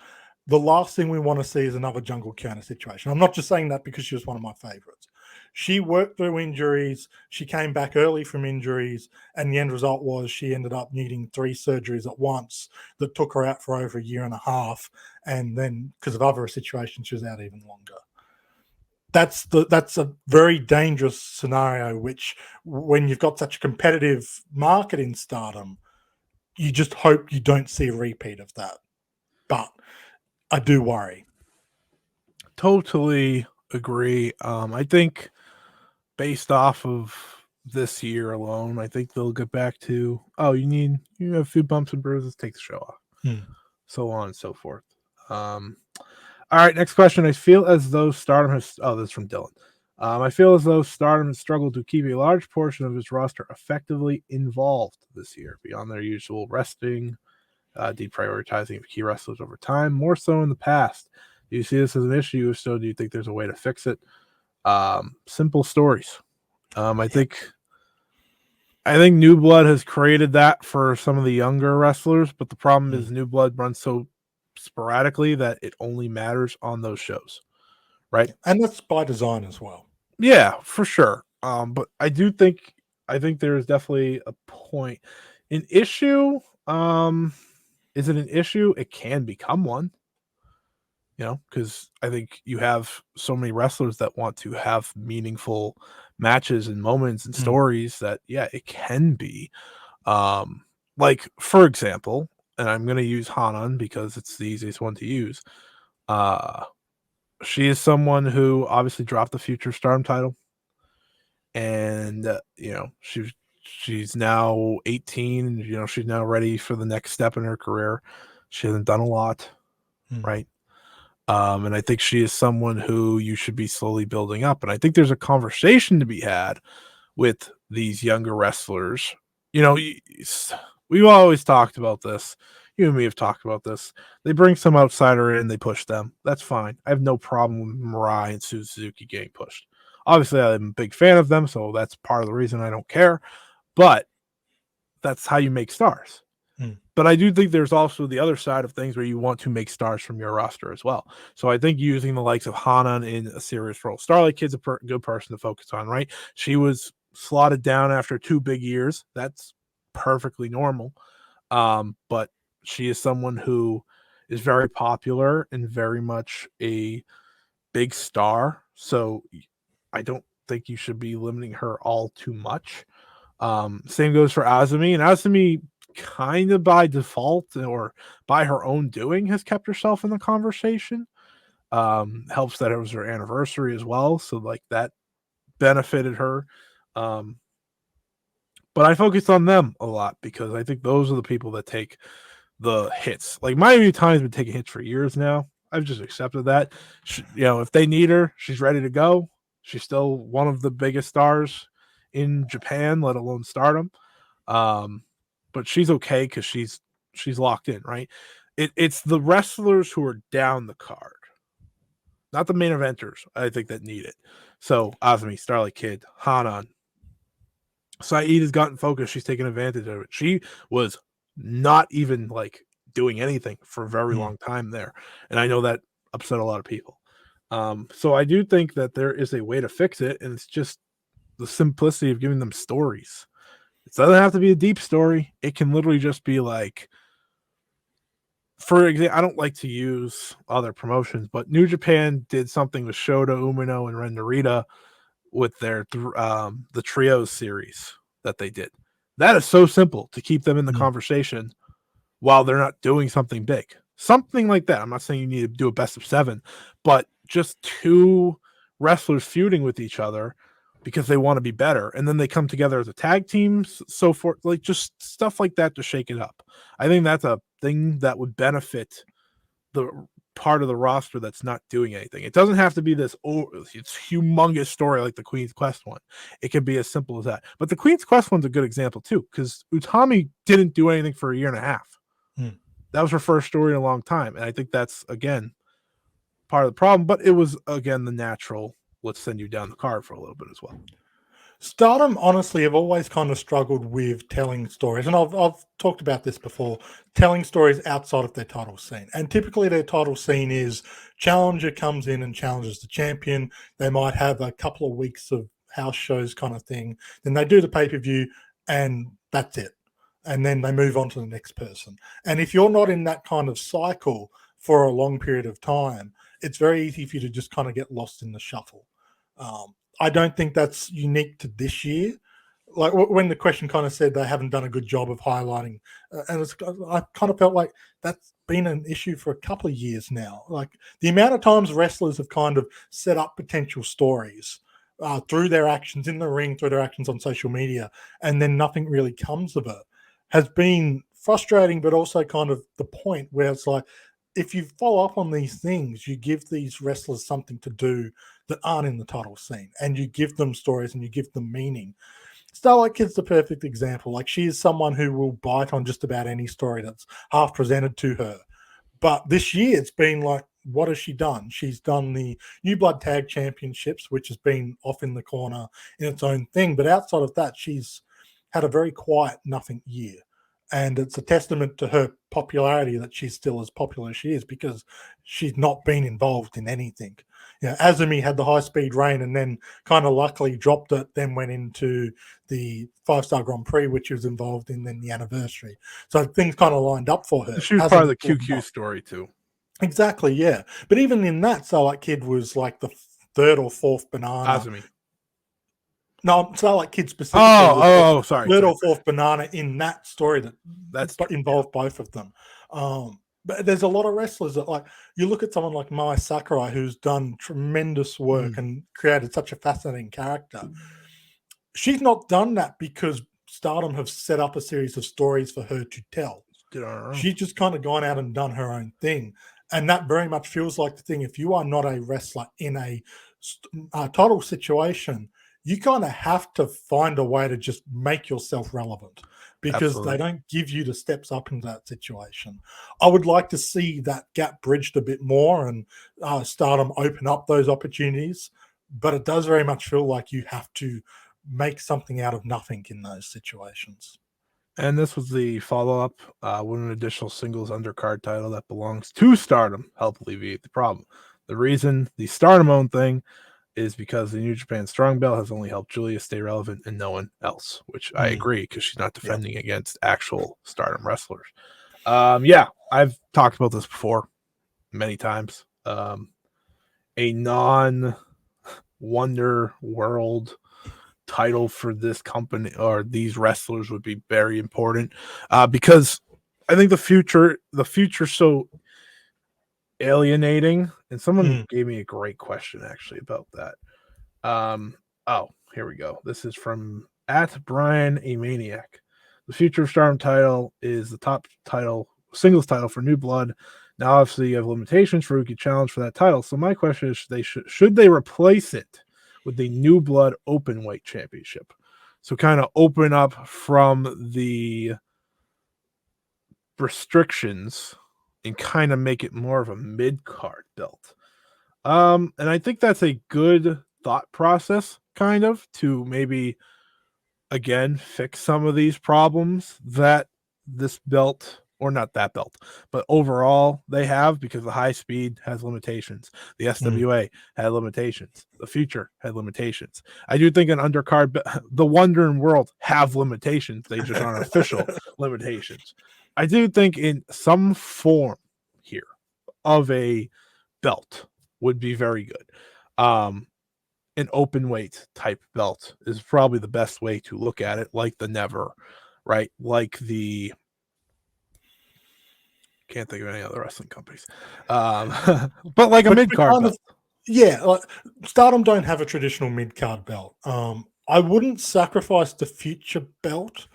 The last thing we want to see is another Jungle Kyona situation. I'm not just saying that because she was one of my favorites. She worked through injuries. She came back early from injuries. And the end result was she ended up needing 3 surgeries at once that took her out for over 1.5 years. And then because of other situations, she was out even longer. That's a very dangerous scenario, which when you've got such a competitive market in Stardom, you just hope you don't see a repeat of that. But I do worry. Totally agree. I think based off of this year alone, I think they'll get back to, you have a few bumps and bruises, take the show off. So on and so forth. All right, next question. I feel as though Stardom has... this is from Dylan. I feel as though Stardom has struggled to keep a large portion of its roster effectively involved this year, beyond their usual resting, deprioritizing of key wrestlers over time, more so in the past. Do you see this as an issue? If so, do you think there's a way to fix it? Simple stories. I think New Blood has created that for some of the younger wrestlers, but the problem is New Blood runs so sporadically that it only matters on those shows, right? And that's by design as well. Yeah, for sure. But I think there is definitely a point. An issue, is it an issue? It can become one, because I think you have so many wrestlers that want to have meaningful matches and moments and stories that, it can be. Like, for example, and I'm going to use Hanan because it's the easiest one to use. She is someone who obviously dropped the Future Stardom title. And, she's now 18. She's now ready for the next step in her career. She hasn't done a lot, right? And I think she is someone who you should be slowly building up. And I think there's a conversation to be had with these younger wrestlers. we've always talked about this. You and me have talked about this. They bring some outsider in, they push them. That's fine. I have no problem with Mirai and Suzuki getting pushed. Obviously, I'm a big fan of them, so that's part of the reason I don't care. But that's how you make stars. But I do think there's also the other side of things where you want to make stars from your roster as well. So I think using the likes of Hanan in a serious role. Starlight Kid's a good person to focus on, right? She was slotted down after 2 big years. That's perfectly normal. But she is someone who is very popular and very much a big star. So I don't think you should be limiting her all too much. Same goes for Azumi, and Azumi kind of by default or by her own doing has kept herself in the conversation. Helps that it was her anniversary as well, so like that benefited her. But I focused on them a lot because I think those are the people that take the hits. Like Miami Time's been taking hits for years now. I've just accepted that. If they need her, she's ready to go. She's still one of the biggest stars in Japan, let alone Stardom. But she's okay because she's locked in, right? It's the wrestlers who are down the card, not the main eventers, I think, that need it. So Azumi, Starlight Kid, Hanan, Saeed has gotten focused. She's taken advantage of it. She was not even like doing anything for a very long time there, and I know that upset a lot of people. So I do think that there is a way to fix it, and it's just the simplicity of giving them stories. It doesn't have to be a deep story. It can literally just be like, for example, I don't like to use other promotions, but New Japan did something with Shota Umino and Ren Narita with their the trios series that they did. That is so simple to keep them in the conversation while they're not doing something big. Something like that. I'm not saying you need to do a best of 7, but just 2 wrestlers feuding with each other because they want to be better, and then they come together as a tag team, so forth, like just stuff like that to shake it up. I think that's a thing that would benefit the part of the roster that's not doing anything. It doesn't have to be this it's humongous story like the Queen's Quest one. It can be as simple as that. But the Queen's Quest one's a good example too, because Utami didn't do anything for a year and a half. That was her first story in a long time, and I think that's again part of the problem. But it was again the natural. Let's send you down the card for a little bit as well. Stardom, honestly, have always kind of struggled with telling stories. And I've talked about this before, telling stories outside of their title scene. And typically their title scene is challenger comes in and challenges the champion. They might have a couple of weeks of house shows kind of thing. Then they do the pay-per-view and that's it. And then they move on to the next person. And if you're not in that kind of cycle for a long period of time, it's very easy for you to just kind of get lost in the shuffle. I don't think that's unique to this year. Like when the question kind of said they haven't done a good job of highlighting, I kind of felt like that's been an issue for a couple of years now. Like the amount of times wrestlers have kind of set up potential stories through their actions in the ring, through their actions on social media, and then nothing really comes of it has been frustrating, but also kind of the point where it's like, if you follow up on these things, you give these wrestlers something to do that aren't in the title scene, and you give them stories and you give them meaning. Starlight Kid's the perfect example. Like, she is someone who will bite on just about any story that's half presented to her. But this year, it's been like, what has she done? She's done the New Blood Tag Championships, which has been off in the corner in its own thing. But outside of that, she's had a very quiet, nothing year. And it's a testament to her popularity that she's still as popular as she is, because she's not been involved in anything. Azumi had the high-speed rain and then kind of luckily dropped it, then went into the 5-Star Grand Prix, which she was involved in, then the anniversary. So things kind of lined up for her. She was part of the QQ story too. Exactly, yeah. But even in that, Starlight Kid was like the 3rd or 4th banana. Azumi. No, Starlight Kid specifically. Sorry. 3rd or 4th banana in that story that's involved both of them. But there's a lot of wrestlers that, like, you look at someone like Mai Sakurai, who's done tremendous work and created such a fascinating character. She's not done that because Stardom have set up a series of stories for her to tell. She's just kind of gone out and done her own thing. And that very much feels like the thing. If you are not a wrestler in a title situation, you kind of have to find a way to just make yourself relevant. because Absolutely. they don't give you the steps up in that situation. I would like to see that gap bridged a bit more and Stardom open up those opportunities, but it does very much feel like you have to make something out of nothing in those situations. And this was the follow-up, win an additional singles undercard title that belongs to Stardom, help alleviate the problem. The reason the Stardom-owned thing is because the New Japan Strong Belt has only helped Julia stay relevant and no one else, which I agree because she's not defending against actual Stardom wrestlers. Yeah, I've talked about this before many times. A non-Wonder World title for this company or these wrestlers would be very important because I think the future's so alienating. And someone gave me a great question actually about that. Oh, here we go. This is from at Brian A Maniac. The future of Stardom title is the top title, singles title for New Blood. Now, obviously, you have limitations for who can challenge for that title. So my question is, should they replace it with the New Blood Openweight Championship? So kind of open up from the restrictions and kind of make it more of a mid-card belt. And I think that's a good thought process, kind of, to maybe, again, fix some of these problems that this belt, or not that belt, but overall they have, because the high speed has limitations. The SWA had limitations. The future had limitations. I do think an undercard, the Wonder and World have limitations. They just aren't official limitations. I do think in some form here of a belt would be very good. An open weight type belt is probably the best way to look at it, like the Never, right? Like the can't think of any other wrestling companies. But like a mid-card belt. Like, Stardom don't have a traditional mid-card belt. I wouldn't sacrifice the future belt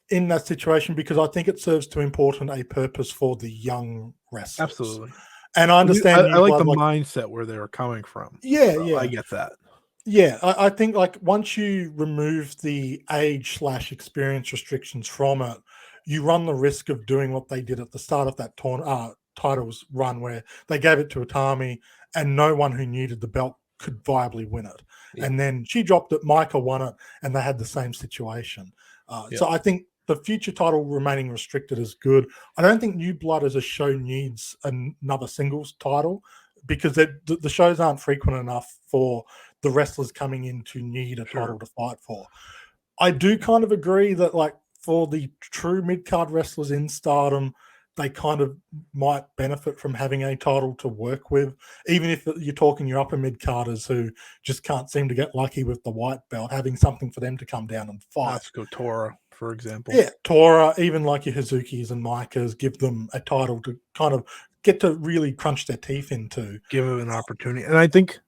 in that situation because I think it serves too important a purpose for the young wrestlers. Absolutely. And I understand I like the mindset where they were coming from. Yeah, so yeah. I get that. Yeah, I think like once you remove the age/experience restrictions from it, you run the risk of doing what they did at the start of that titles run, where they gave it to Utami, and no one who needed the belt could viably win it. Yeah. And then she dropped it, Micah won it, and they had the same situation. So I think the future title remaining restricted is good. I don't think New Blood as a show needs another singles title because the shows aren't frequent enough for the wrestlers coming in to need a title to fight for. I do kind of agree that, like, for the true mid-card wrestlers in Stardom, they kind of might benefit from having a title to work with, even if you're talking your upper mid-carders who just can't seem to get lucky with the white belt, having something for them to come down and fight. Natsuko Tora, for example. Yeah, Tora, even like your Hazukis and Micahs, give them a title to kind of get to really crunch their teeth into. Give them an opportunity. And I think,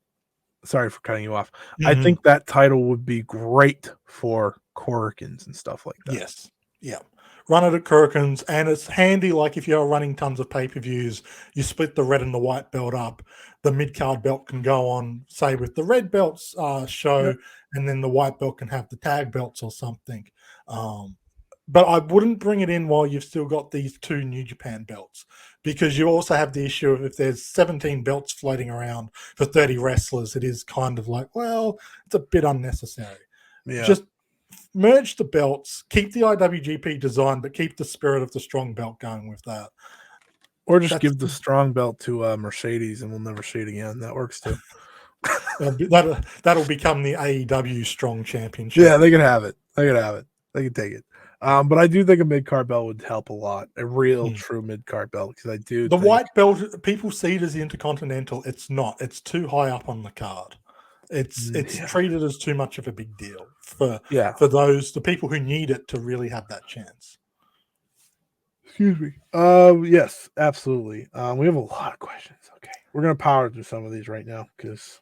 sorry for cutting you off, I think that title would be great for Korikins and stuff like that. Yes. Yeah. Run it at Kurikins, and it's handy, like if you're running tons of pay-per-views, you split the red and the white belt up. The mid-card belt can go on, say, with the red belts show, and then the white belt can have the tag belts or something. But I wouldn't bring it in while you've still got these two New Japan belts, because you also have the issue of if there's 17 belts floating around for 30 wrestlers, it is kind of like, well, it's a bit unnecessary. Yeah. Just merge the belts, keep the IWGP design, but keep the spirit of the strong belt going with that. Or just give the strong belt to Mercedes and we'll never see it again. That works too. That'll become the AEW Strong Championship. Yeah, they can have it. They can take it. But I do think a mid-card belt would help a lot. A real, true mid-card belt, because I do the white belt, people see it as the Intercontinental. It's not. It's too high up on the card. It's treated as too much of a big deal for the people who need it to really have that chance. Excuse me. Yes, absolutely. We have a lot of questions. Okay, we're gonna power through some of these right now because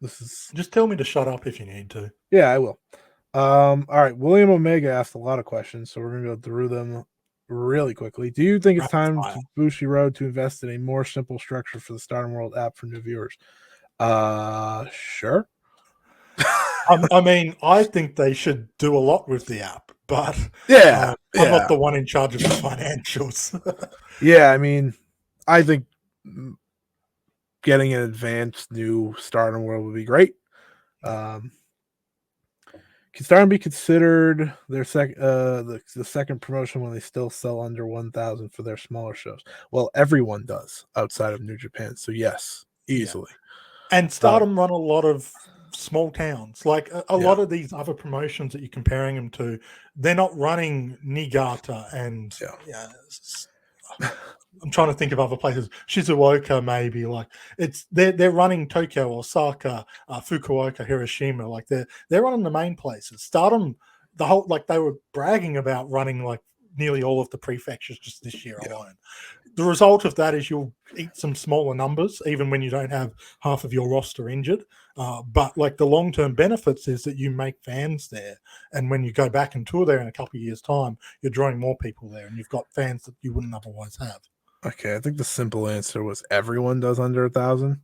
this is. Just tell me to shut up if you need to. Yeah, I will. All right. William Omega asked a lot of questions, so we're gonna go through them really quickly. Do you think it's time to Bushiroad to invest in a more simple structure for the Stardom World app for new viewers? Sure. I mean, I think they should do a lot with the app. but Yeah, I'm not yeah, the one in charge of the financials. yeah. I mean, I think getting an advanced new Stardom World would be great. Um, Can Stardom be considered their the second promotion when they still sell under 1,000 for their smaller shows? Well, everyone does outside of New Japan, so yes, Yeah. easily. And Stardom run a lot of small towns. Like a Yeah, lot of these other promotions that you're comparing them to, they're not running Niigata and yeah, I'm trying to think of other places. Shizuoka, maybe like they're running Tokyo, Osaka, Fukuoka, Hiroshima. Like they're running the main places. Stardom, the whole like they were bragging about running like nearly all of the prefectures just this year yeah. alone. The result of that is you'll eat some smaller numbers, even when you don't have half of your roster injured. But like the long term benefits is that you make fans there, and when you go back and tour there in a couple of years' time, you're drawing more people there, and you've got fans that you wouldn't otherwise have. Okay, I think the simple answer was everyone does under 1,000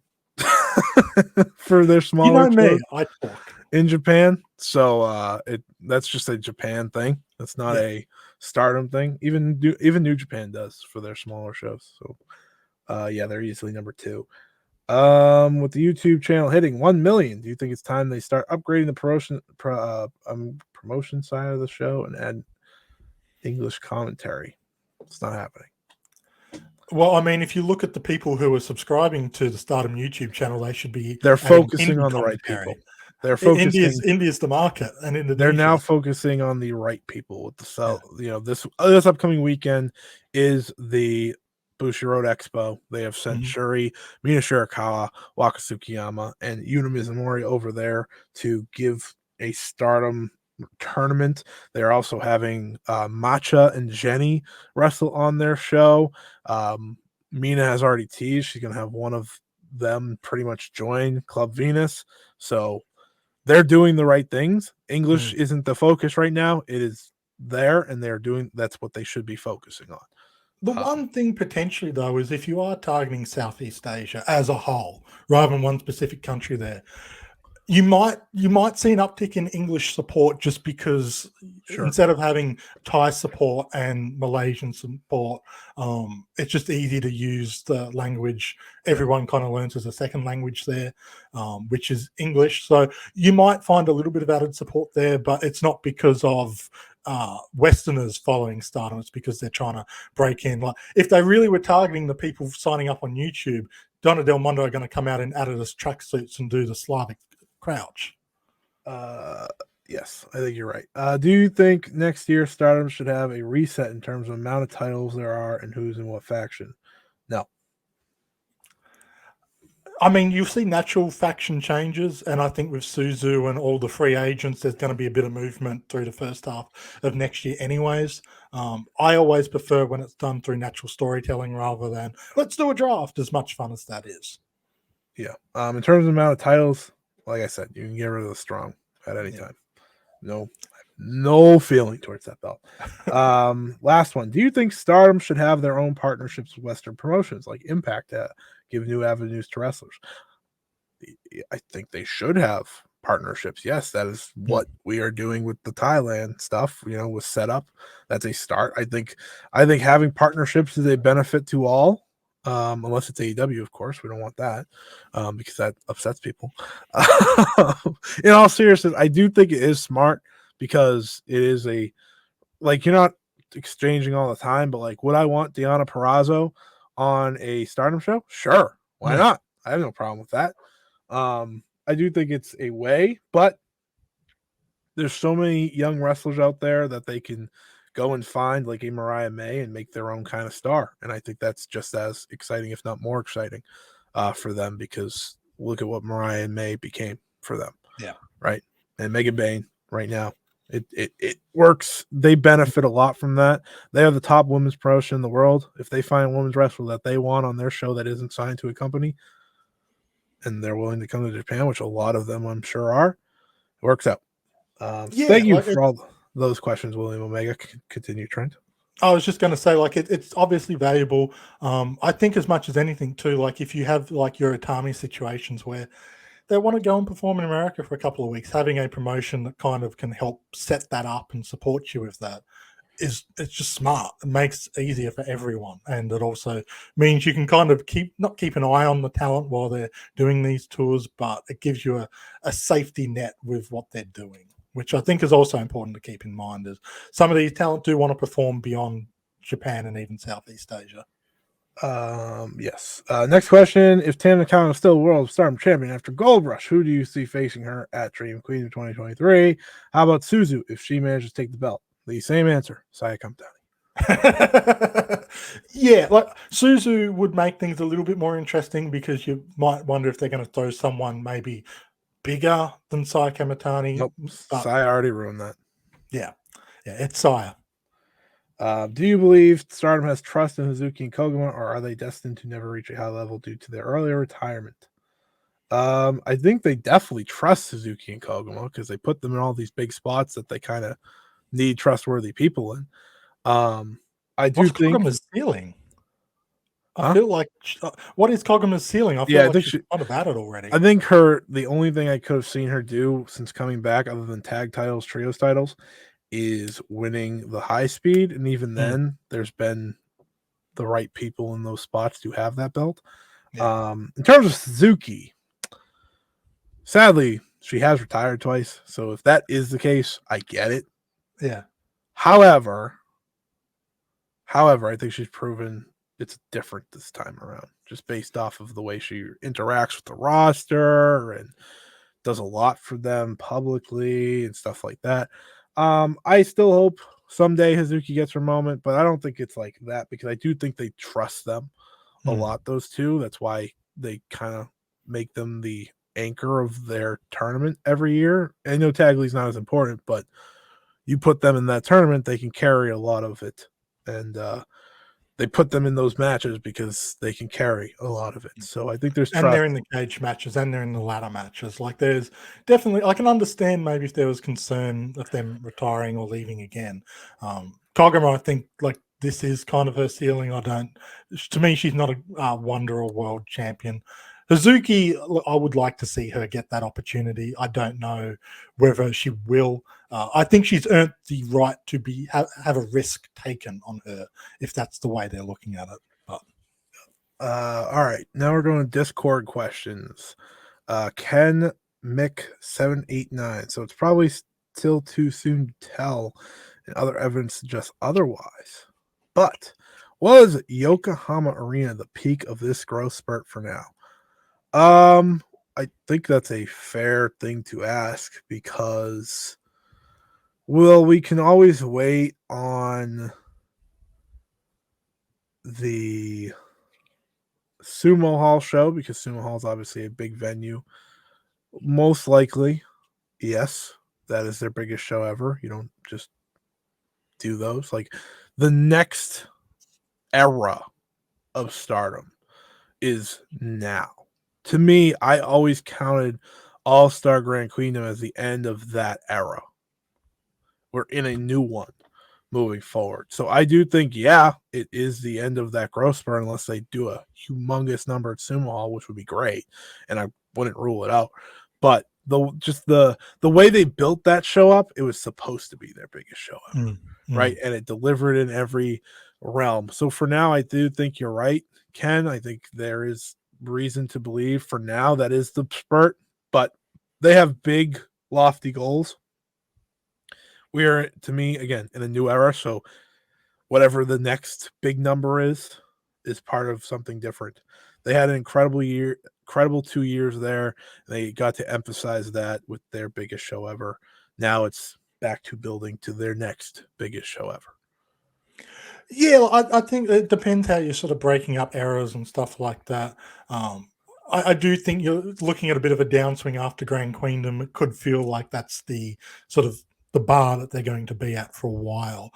for their You smaller know me, shows I talk. in Japan. So that's just a Japan thing. That's not Yeah. a Stardom thing. Even New Japan does for their smaller shows. So yeah, they're easily number 2. With the YouTube channel hitting 1 million, do you think it's time they start upgrading the promotion side of the show and add English commentary? It's not happening. Well, I mean, if you look at the people who are subscribing to the Stardom YouTube channel, they should be They're adding focusing Hindi on the right commentary. people. They're focusing. India's the market, and They're now Indonesia. focusing on the right people with the Yeah. cell. This upcoming weekend is the Bushi Road Expo. They have sent Mhm. Shuri, Mina Shirakawa, Waka Tsukiyama, and Yuna Mizumori over there to give a Stardom tournament. They're also having Matcha and Jenny wrestle on their show. Mina has already teased she's going to have one of them pretty much join Club Venus. So they're doing the right things. English Mm. isn't the focus right now. It is there, and that's what they should be focusing on. The one thing potentially, though, is if you are targeting Southeast Asia as a whole, rather than one specific country there, you might see an uptick in English support just because Sure. instead of having Thai support and Malaysian support, it's just easy to use the language everyone kind of learns as a second language there, which is English. So you might find a little bit of added support there, but it's not because of Westerners following Stardom. It's because they're trying to break in. Like if they really were targeting the people signing up on YouTube, Donna Del Mondo are going to come out in Adidas tracksuits and do the Slavic crouch. Yes, I think you're right. Do you think next year Stardom should have a reset in terms of amount of titles there are and who's in what faction? No. I mean, you'll see natural faction changes, and I think with Suzu and all the free agents, there's going to be a bit of movement through the first half of next year, anyways. I always prefer when it's done through natural storytelling rather than let's do a draft, as much fun as that is. Yeah. In terms of amount of titles, like I said, you can get rid of the strong at any time. No feeling towards that belt. Last one. Do you think Stardom should have their own partnerships with Western promotions like Impact to give new avenues to wrestlers? I think they should have partnerships. Yes, that is what we are doing with the Thailand stuff, was set up. That's a start. I think having partnerships is a benefit to all. Unless it's AEW, of course, we don't want that because that upsets people. In all seriousness, I do think it is smart because it is you're not exchanging all the time, but would I want Deonna Purrazzo on a Stardom show? Sure, why not? I have no problem with that. I do think it's a way, but there's so many young wrestlers out there that they can go and find like a Mariah May and make their own kind of star. And I think that's just as exciting, if not more exciting, for them because look at what Mariah May became for them. Yeah. Right. And Megan Bain right now. It works. They benefit a lot from that. They are the top women's promotion in the world. If they find a women's wrestler that they want on their show that isn't signed to a company and they're willing to come to Japan, which a lot of them I'm sure are, it works out. Thank you for all those questions, William Omega. Continue, Trent. I was just going to say, it's obviously valuable. I think as much as anything too, if you have your Atami situations where they want to go and perform in America for a couple of weeks, having a promotion that kind of can help set that up and support you with that it's just smart. It makes it easier for everyone, and it also means you can kind of not keep an eye on the talent while they're doing these tours, but it gives you a safety net with what they're doing, which I think is also important to keep in mind. Is some of these talent do want to perform beyond Japan and even Southeast Asia. Yes. Next question: if Tam Nakano is still World Stardom Champion after Gold Rush, who do you see facing her at Dream Queen of 2023? How about Suzu if she manages to take the belt? The same answer, Saia Kamatani. Yeah, like Suzu would make things a little bit more interesting because you might wonder if they're going to throw someone maybe bigger than Saia Kamatani. Nope, Saia already ruined that. Yeah, it's Saia. Do you believe Stardom has trust in Hazuki and Koguma, or are they destined to never reach a high level due to their earlier retirement? I think they definitely trust Suzuki and Koguma because they put them in all these big spots that they kind of need trustworthy people in. I do think Koguma's ceiling. I feel like what is Koguma's ceiling? I feel like she's kind of at it already. I think the only thing I could have seen her do since coming back, other than tag titles, trios titles, is winning the high speed, and even then, there's been the right people in those spots to have that belt. Yeah. In terms of Suzuki, sadly, she has retired twice, so if that is the case, I get it. Yeah. However, I think she's proven it's different this time around, just based off of the way she interacts with the roster and does a lot for them publicly and stuff like that. I still hope someday Hazuki gets her moment, but I don't think it's like that because I do think they trust them a lot, those two. That's why they kind of make them the anchor of their tournament every year. I know Tag League's not as important, but you put them in that tournament, they can carry a lot of it. And they put them in those matches because they can carry a lot of it. So I think there's trust. And they're in the cage matches and they're in the ladder matches. Like there's definitely, I can understand maybe if there was concern of them retiring or leaving again. Koguma, I think like this is kind of her ceiling. To me, she's not a wonder or world champion. Hazuki, I would like to see her get that opportunity. I don't know whether she will. I think she's earned the right to have a risk taken on her if that's the way they're looking at it. But all right, now we're going to Discord questions. Ken Mick 789. So it's probably still too soon to tell, and other evidence suggests otherwise. But was Yokohama Arena the peak of this growth spurt for now? I think that's a fair thing to ask because, well, we can always wait on the Sumo Hall show because Sumo Hall is obviously a big venue. Most likely, yes, that is their biggest show ever. You don't just do those. Like the next era of Stardom is now. To me, I always counted All-Star Grand Queendom as the end of that era. We're in a new one moving forward. So I do think, yeah, it is the end of that growth spurt unless they do a humongous number at Sumo Hall, which would be great. And I wouldn't rule it out. But the way they built that show up, it was supposed to be their biggest show ever. Right? And it delivered in every realm. So for now, I do think you're right, Ken. I think there is reason to believe for now that is the spurt, but they have big, lofty goals. We are, to me, again, in a new era, so whatever the next big number is part of something different. They had an incredible 2 years there. They got to emphasize that with their biggest show ever. Now it's back to building to their next biggest show ever. Yeah, I think it depends how you're sort of breaking up eras and stuff like that. I do think you're looking at a bit of a downswing after Grand Queendom. It could feel like that's the sort of the bar that they're going to be at for a while.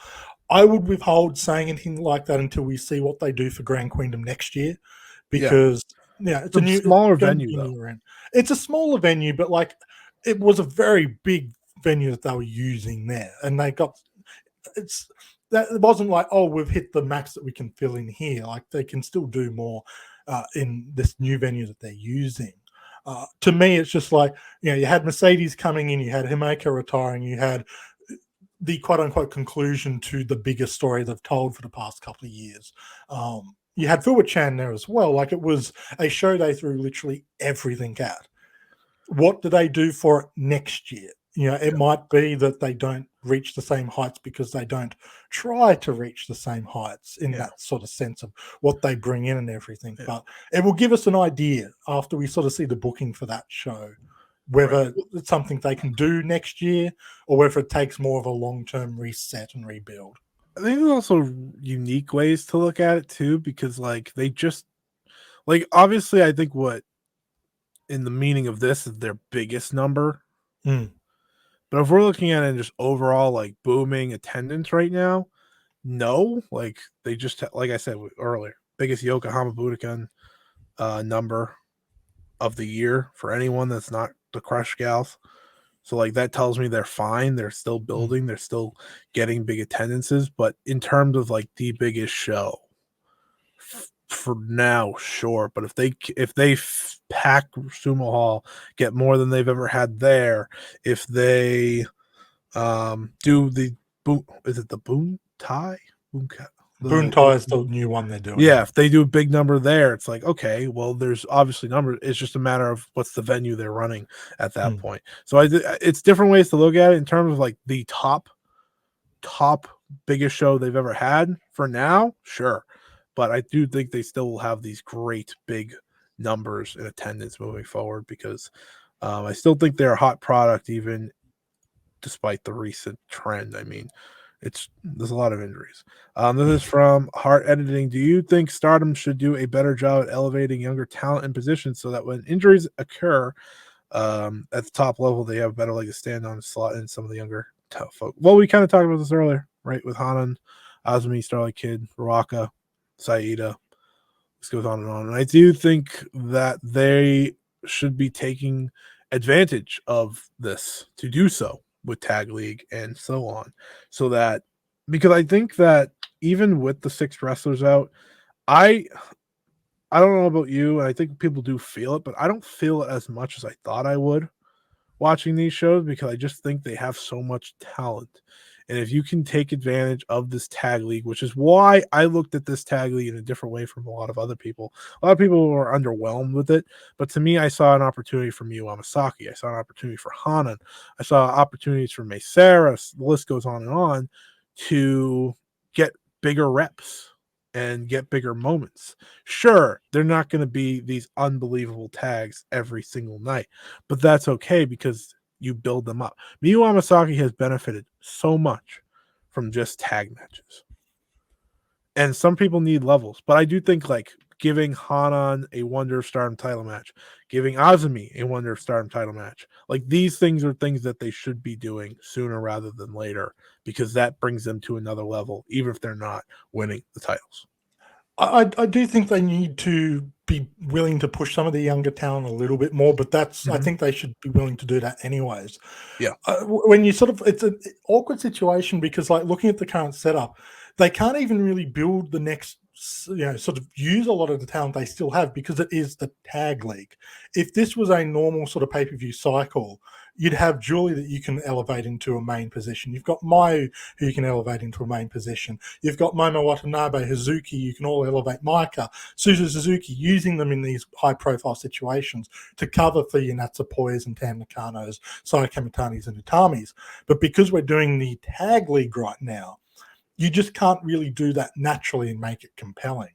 I would withhold saying anything like that until we see what they do for Grand Queendom next year, because it's a smaller venue though. It's a smaller venue, but like it was a very big venue that they were using there, and they got that it wasn't like, oh, we've hit the max that we can fill in here. Like they can still do more in this new venue that they're using. To me, it's just like, you had Mercedes coming in, you had Himeka retiring, you had the quote unquote conclusion to the biggest story they've told for the past couple of years. You had Philbert Chan there as well. Like, it was a show they threw literally everything at. What do they do for it next year? It might be that they don't reach the same heights because they don't try to reach the same heights in that sort of sense of what they bring in and everything. But it will give us an idea after we sort of see the booking for that show, whether it's something they can do next year or whether it takes more of a long-term reset and rebuild. I think there's also unique ways to look at it too, because like they just obviously I think what in the meaning of this is their biggest number. But if we're looking at it in just overall like booming attendance right now, no, like they just like I said earlier, biggest Yokohama Budokan number of the year for anyone that's not the Crush Gals. So like that tells me they're fine. They're still building. They're still getting big attendances. But in terms of like the biggest show, for now, sure. But if they pack Sumo Hall, get more than they've ever had there, if they do the boom, is it the boom tie? Boom tie is the new one they're doing. Yeah, if they do a big number there, it's like, okay, well, there's obviously numbers. It's just a matter of what's the venue they're running at that point. So it's different ways to look at it in terms of like the top biggest show they've ever had for now, sure. But I do think they still will have these great big numbers in attendance moving forward because I still think they're a hot product even despite the recent trend. I mean, there's a lot of injuries. This is from Heart Editing. Do you think Stardom should do a better job at elevating younger talent in positions so that when injuries occur at the top level, they have a better leg to stand on and slot in some of the younger folk? Well, we kind of talked about this earlier, right? With Hanan, Azumi, Starlight Kid, Ruaka, Saida. This goes on. And I do think that they should be taking advantage of this to do so with Tag League and so on. So that, because I think that even with the 6 wrestlers out, I don't know about you, and I think people do feel it, but I don't feel it as much as I thought I would watching these shows because I just think they have so much talent. And if you can take advantage of this tag league, which is why I looked at this tag league in a different way from a lot of other people. A lot of people were underwhelmed with it, but to me, I saw an opportunity for Miyu Amasaki. I saw an opportunity for Hanan. I saw opportunities for Mei Saris. The list goes on to get bigger reps and get bigger moments. Sure, they're not going to be these unbelievable tags every single night, but that's okay because you build them up. Miyu Amasaki has benefited so much from just tag matches. And some people need levels, but I do think like giving Hanan a Wonder of Stardom title match, giving Azumi a Wonder of Stardom title match, like these things are things that they should be doing sooner rather than later because that brings them to another level, even if they're not winning the titles. I do think they need to be willing to push some of the younger talent a little bit more, but I think they should be willing to do that anyways. Yeah. When you it's an awkward situation because like looking at the current setup, they can't even really build the next, sort of use a lot of the talent they still have because it is the tag league. If this was a normal sort of pay-per-view cycle, you'd have Julie that you can elevate into a main position. You've got Mayu who you can elevate into a main position. You've got Momo Watanabe, Hazuki, you can all elevate Maika, Suzu Suzuki, using them in these high-profile situations to cover for your Natsupoyas and Tam Nakanos, Saia Kamitanis and Utamis. But because we're doing the tag league right now, you just can't really do that naturally and make it compelling.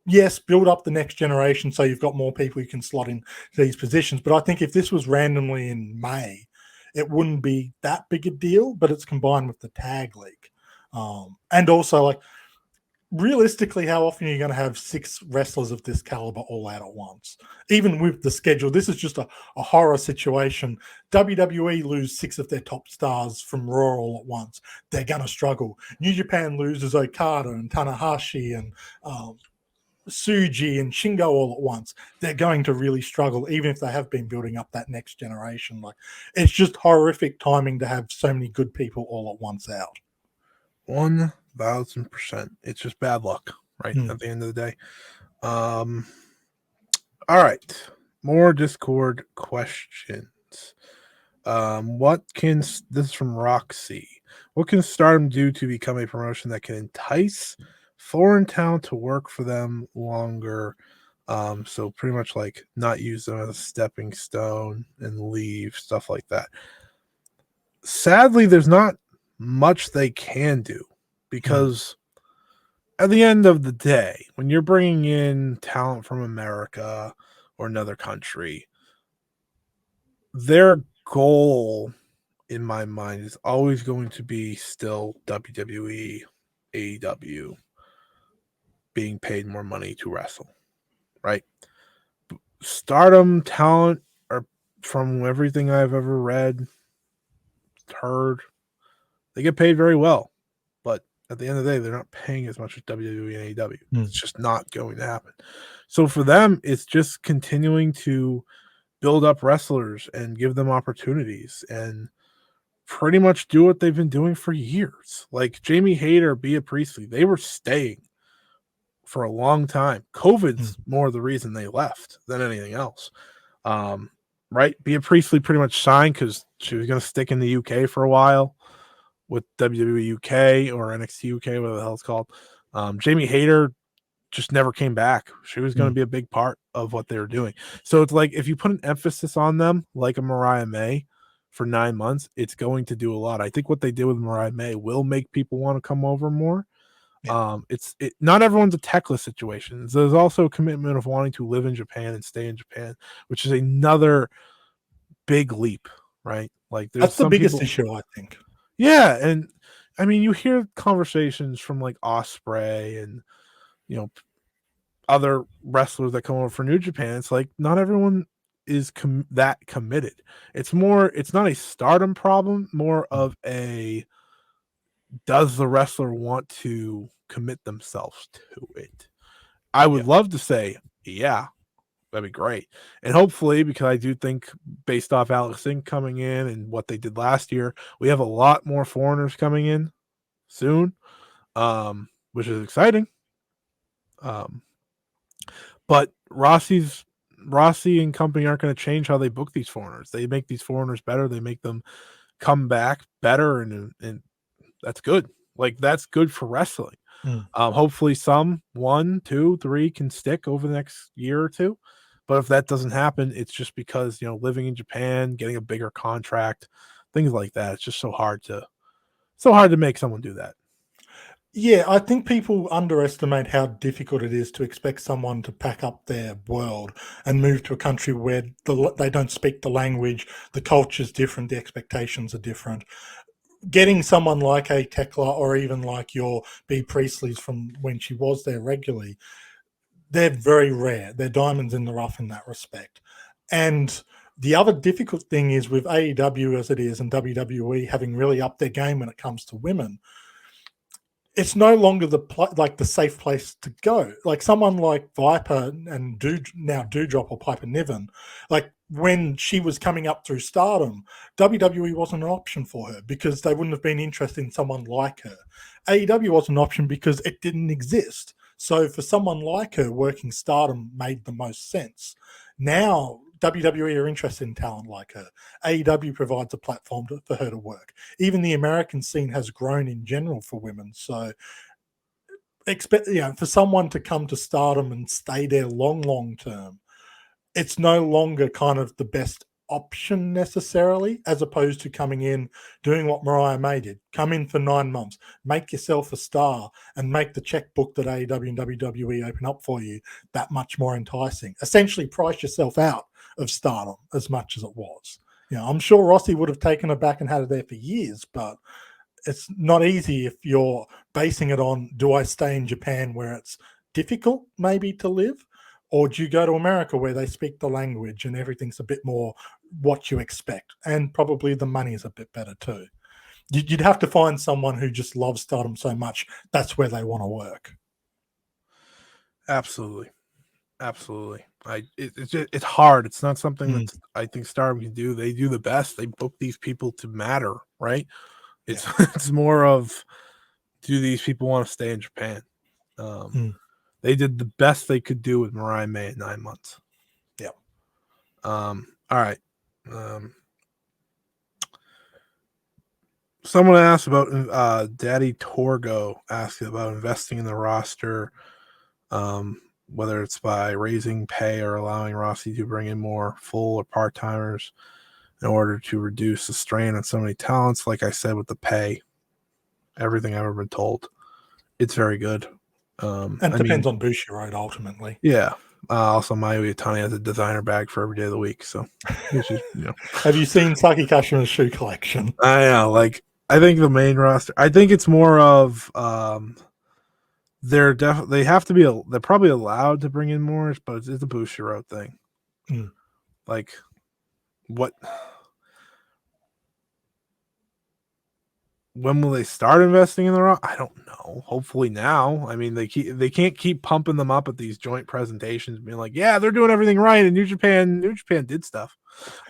Yes, build up the next generation so you've got more people you can slot in these positions. But I think if this was randomly in May, it wouldn't be that big a deal, but it's combined with the tag league. And also, like, realistically, how often are you going to have 6 wrestlers of this caliber all out at once? Even with the schedule, this is just a horror situation. WWE lose 6 of their top stars from Raw all at once. They're going to struggle. New Japan loses Okada and Tanahashi and Suji and Shingo all at once. They're going to really struggle, even if they have been building up that next generation. Like, it's just horrific timing to have so many good people all at once out. 1000%. It's just bad luck, right? At the end of the day. All right. more Discord questions. This is from Roxy. What can Stardom do to become a promotion that can entice foreign talent to work for them longer? So pretty much like not use them as a stepping stone and leave, stuff like that. Sadly, there's not much they can do because at the end of the day, when you're bringing in talent from America or another country, their goal in my mind is always going to be still WWE, AEW being paid more money to wrestle, right? Stardom talent are, from everything I've ever read, heard, they get paid very well. But at the end of the day, they're not paying as much as WWE and AEW. It's just not going to happen. So for them, it's just continuing to build up wrestlers and give them opportunities and pretty much do what they've been doing for years. Like Jamie Hayter, Bea Priestley, they were staying for a long time. COVID's more the reason they left than anything else. Right? Bea Priestley pretty much signed because she was going to stick in the UK for a while with WWE UK or NXT UK, whatever the hell it's called. Jamie Hayter just never came back. She was going to be a big part of what they were doing. So it's like if you put an emphasis on them, like a Mariah May, for 9 months, it's going to do a lot. I think what they did with Mariah May will make people want to come over more. Not everyone's a techless situation. There's also a commitment of wanting to live in Japan and stay in Japan, which is another big leap, right? Like there's That's the biggest issue, I think. Yeah, and I mean you hear conversations from like Osprey and other wrestlers that come over for New Japan. It's like not everyone is that committed. It's not a Stardom problem, more of a does the wrestler want to commit themselves to it? I would love to say, yeah, that'd be great. And hopefully, because I do think based off Alex Singh coming in and what they did last year, we have a lot more foreigners coming in soon, which is exciting. But Rossi and company aren't going to change how they book these foreigners. They make these foreigners better. They make them come back better, and that's good. Like that's good for wrestling. Hopefully, some 1, 2, 3 can stick over the next year or two. But if that doesn't happen, it's just because living in Japan, getting a bigger contract, things like that. It's just so hard to make someone do that. Yeah, I think people underestimate how difficult it is to expect someone to pack up their world and move to a country where they don't speak the language, the culture's different, the expectations are different. Getting someone like a Tekla or even like your Bea Priestley's from when she was there regularly, they're very rare. They're diamonds in the rough in that respect. And the other difficult thing is with AEW as it is and WWE having really upped their game when it comes to women, it's no longer the safe place to go. Like someone like Viper and Doudrop or Piper Niven, like when she was coming up through Stardom, WWE wasn't an option for her because they wouldn't have been interested in someone like her. AEW was an option because it didn't exist. So for someone like her, working Stardom made the most sense. Now WWE are interested in talent like her. AEW provides a platform for her to work. Even the American scene has grown in general for women. So for someone to come to Stardom and stay there long term, it's no longer kind of the best option necessarily, as opposed to coming in, doing what Mariah May did. Come in for 9 months, make yourself a star, and make the checkbook that AEW and WWE open up for you that much more enticing. Essentially price yourself out of Stardom as much as it was. I'm sure Rossi would have taken it back and had it there for years, but it's not easy if you're basing it on, do I stay in Japan where it's difficult maybe to live? Or do you go to America where they speak the language and everything's a bit more what you expect? And probably the money is a bit better too. You'd have to find someone who just loves Stardom so much, that's where they want to work. Absolutely. It's hard. It's not something that I think Stardom can do. They do the best. They book these people to matter, right? It's more of, do these people want to stay in Japan? They did the best they could do with Mariah May in 9 months. Yeah. All right. Someone asked about Daddy Torgo asked about investing in the roster, whether it's by raising pay or allowing Rossi to bring in more full or part timers in order to reduce the strain on so many talents. Like I said, with the pay, everything I've ever been told, it's very good. And it depends on Bushiroad ultimately. Yeah. Also, Mayu Itani has a designer bag for every day of the week, so which is Have you seen Saki Kashima's shoe collection? I know, like I think the main roster. I think it's more of they're definitely they're probably allowed to bring in more, but it's a Bushiroad thing. Like what? When will they start investing in the rock? I don't know. Hopefully now. I mean, they can't keep pumping them up at these joint presentations, being like, "Yeah, they're doing everything right." And New Japan did stuff.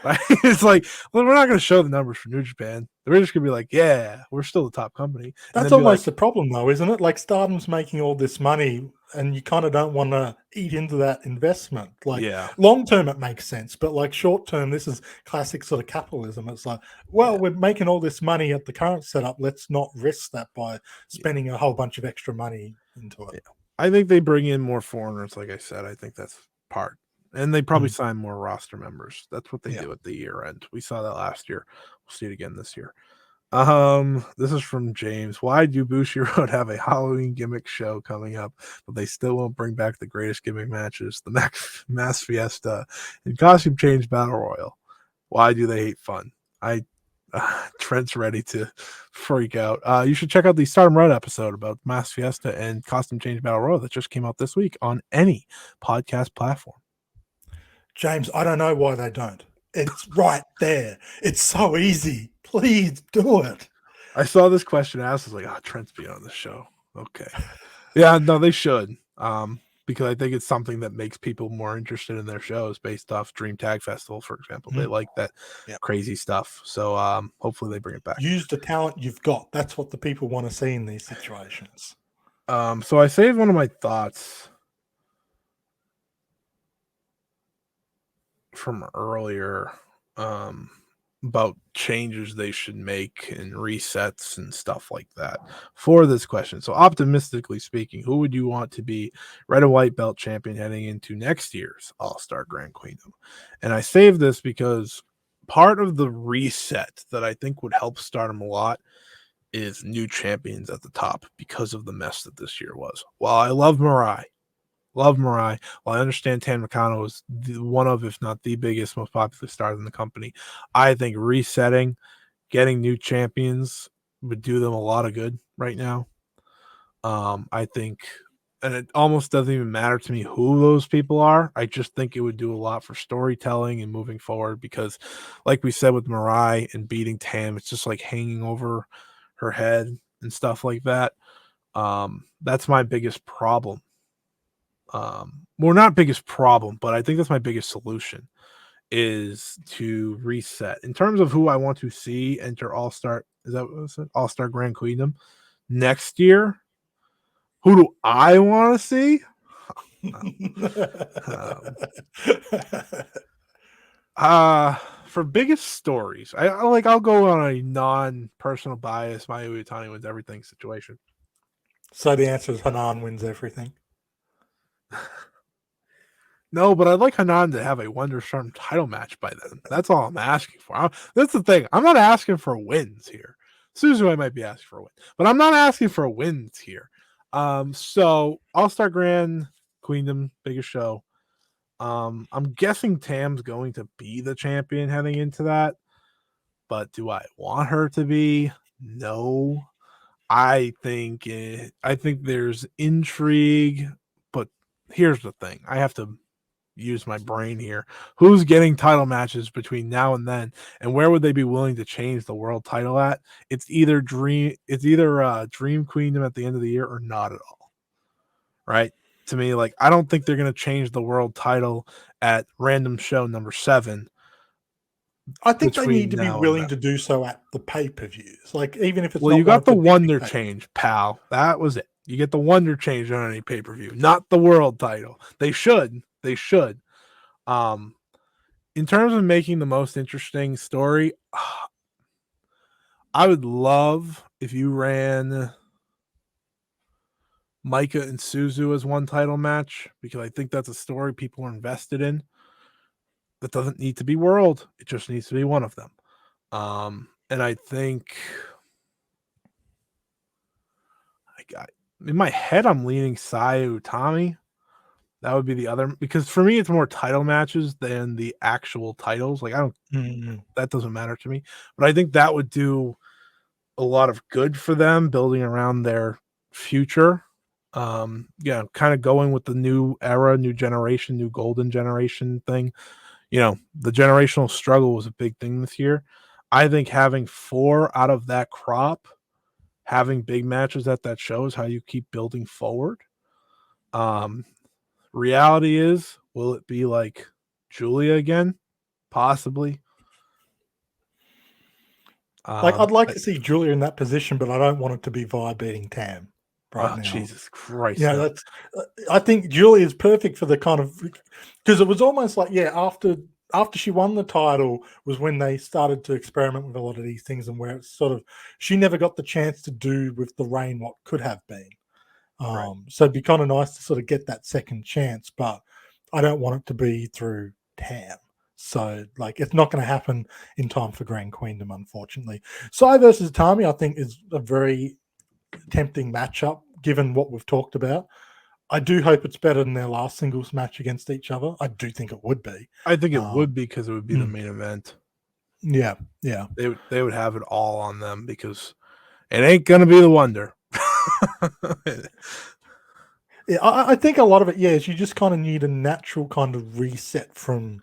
Right? It's like, well, we're not going to show the numbers for New Japan. We're just going to be like, "Yeah, we're still the top company." That's almost the problem, though, isn't it? Like Stardom's making all this money, and you kind of don't want to eat into that investment. Like long term, it makes sense, but like short term, this is classic sort of capitalism. It's like, well, we're making all this money at the current setup. Let's not risk that by spending a whole bunch of extra money into it. Yeah. I think they bring in more foreigners. Like I said, I think that's part. And they probably sign more roster members. That's what they do at the year end. We saw that last year. We'll see it again this year. This is from James. Why do Bushiroad have a Halloween gimmick show coming up, but they still won't bring back the greatest gimmick matches, the Mass Fiesta and Costume Change Battle Royal? Why do they hate fun? Trent's ready to freak out. You should check out the Stardom Road episode about Mass Fiesta and Costume Change Battle Royal that just came out this week on any podcast platform. James, I don't know why they don't. It's right there. It's so easy. Please do it. I saw this question asked. I was like, Trent's being on the show. Okay. Yeah, no, they should. Because I think it's something that makes people more interested in their shows based off Dream Tag Festival, for example. They like that crazy stuff. So hopefully they bring it back. Use the talent you've got. That's what the people want to see in these situations. So I saved one of my thoughts from earlier about changes they should make and resets and stuff like that for this question. So optimistically speaking, who would you want to be red and white belt champion heading into next year's All-Star Grand Queendom? And I saved this because part of the reset that I think would help Stardom a lot is new champions at the top because of the mess that this year was. While I love Mirai, while I understand Tam Nakano is one of, if not the biggest, most popular stars in the company, I think resetting, getting new champions would do them a lot of good right now. I think, and it almost doesn't even matter to me who those people are. I just think it would do a lot for storytelling and moving forward because, like we said with Mirai and beating Tam, it's just like hanging over her head and stuff like that. That's my biggest problem. Well, not biggest problem, but I think that's my biggest solution is to reset. In terms of who I want to see enter All-Star, is that what it said? All-Star Grand Queendom next year? Who do I want to see? For biggest stories, I'll go on a non-personal bias. Mayu Itani wins everything situation. So the answer is Hanan wins everything. No, but I'd like Hanan to have a Wonderstorm title match by then. That's all I'm asking for. That's the thing. I'm not asking for wins here. Suzu, I might be asking for a win, but I'm not asking for wins here. So All-Star Grand Queendom, biggest show. I'm guessing Tam's going to be the champion heading into that, but do I want her to be? No. I think there's intrigue, but here's the thing. I have to use my brain here. Who's getting title matches between now and then, and where would they be willing to change the world title at? It's either Dream Queendom at the end of the year or not at all. Right? To me, like, I don't think they're going to change the world title at random show number 7. I think they need to be willing to do so at the pay-per-views. Like, even if it's you got the Wonder change, pal. That was it. You get the Wonder change on any pay-per-view, not the world title. They should. in terms of making the most interesting story, I would love if you ran Micah and Suzu as one title match, because I think that's a story people are invested in. That doesn't need to be world. It just needs to be one of them. And I think in my head, I'm leaning Saia Utami. That would be the other, because for me, it's more title matches than the actual titles. Like, I don't, that doesn't matter to me. But I think that would do a lot of good for them, building around their future. Yeah, kind of going with the new era, new generation, new golden generation thing. You know, the generational struggle was a big thing this year. I think having 4 out of that crop, having big matches at that shows how you keep building forward. Reality is, will it be like Julia again? Possibly. Like, I'd like to see Julia in that position, but I don't want it to be via beating Tam right now. Jesus Christ. Yeah, that's. I think Julia is perfect for the kind of, because it was almost like, yeah, after she won the title was when they started to experiment with a lot of these things, and where it's sort of, she never got the chance to do with the reign what could have been. Right. So it'd be kind of nice to sort of get that second chance, but I don't want it to be through Tam. So, like, it's not going to happen in time for Grand Queendom, unfortunately. Saia versus Utami, I think, is a very tempting matchup, given what we've talked about. I do hope it's better than their last singles match against each other. I do think it would be. I think it would be, because it would be the main event. Yeah. They would have it all on them, because it ain't going to be the Wonder. Yeah, I think a lot of it, is you just kind of need a natural kind of reset from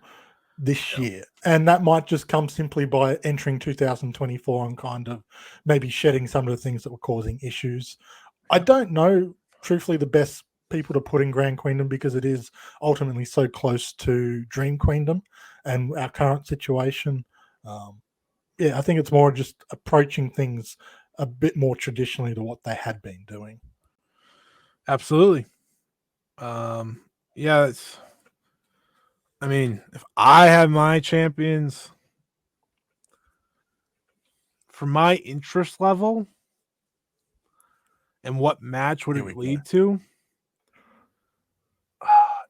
this year. And that might just come simply by entering 2024 and kind of maybe shedding some of the things that were causing issues. I don't know, truthfully, the best people to put in Grand Queendom, because it is ultimately so close to Dream Queendom and our current situation. I think it's more just approaching things a bit more traditionally to what they had been doing. Absolutely. I mean, if I have my champions for my interest level, and what match would it lead to?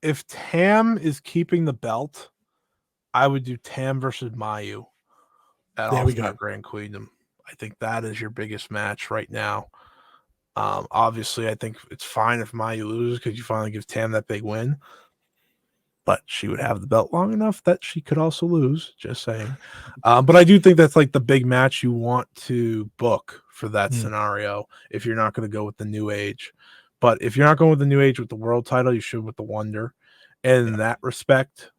If Tam is keeping the belt, I would do Tam versus Mayu at All-Star Grand Queendom. I think that is your biggest match right now. Obviously, I think it's fine if Mayu loses, because you finally give Tam that big win. But she would have the belt long enough that she could also lose, just saying. But I do think that's like the big match you want to book for that scenario, if you're not going to go with the New Age. But if you're not going with the New Age with the world title, you should with the Wonder. And in that respect,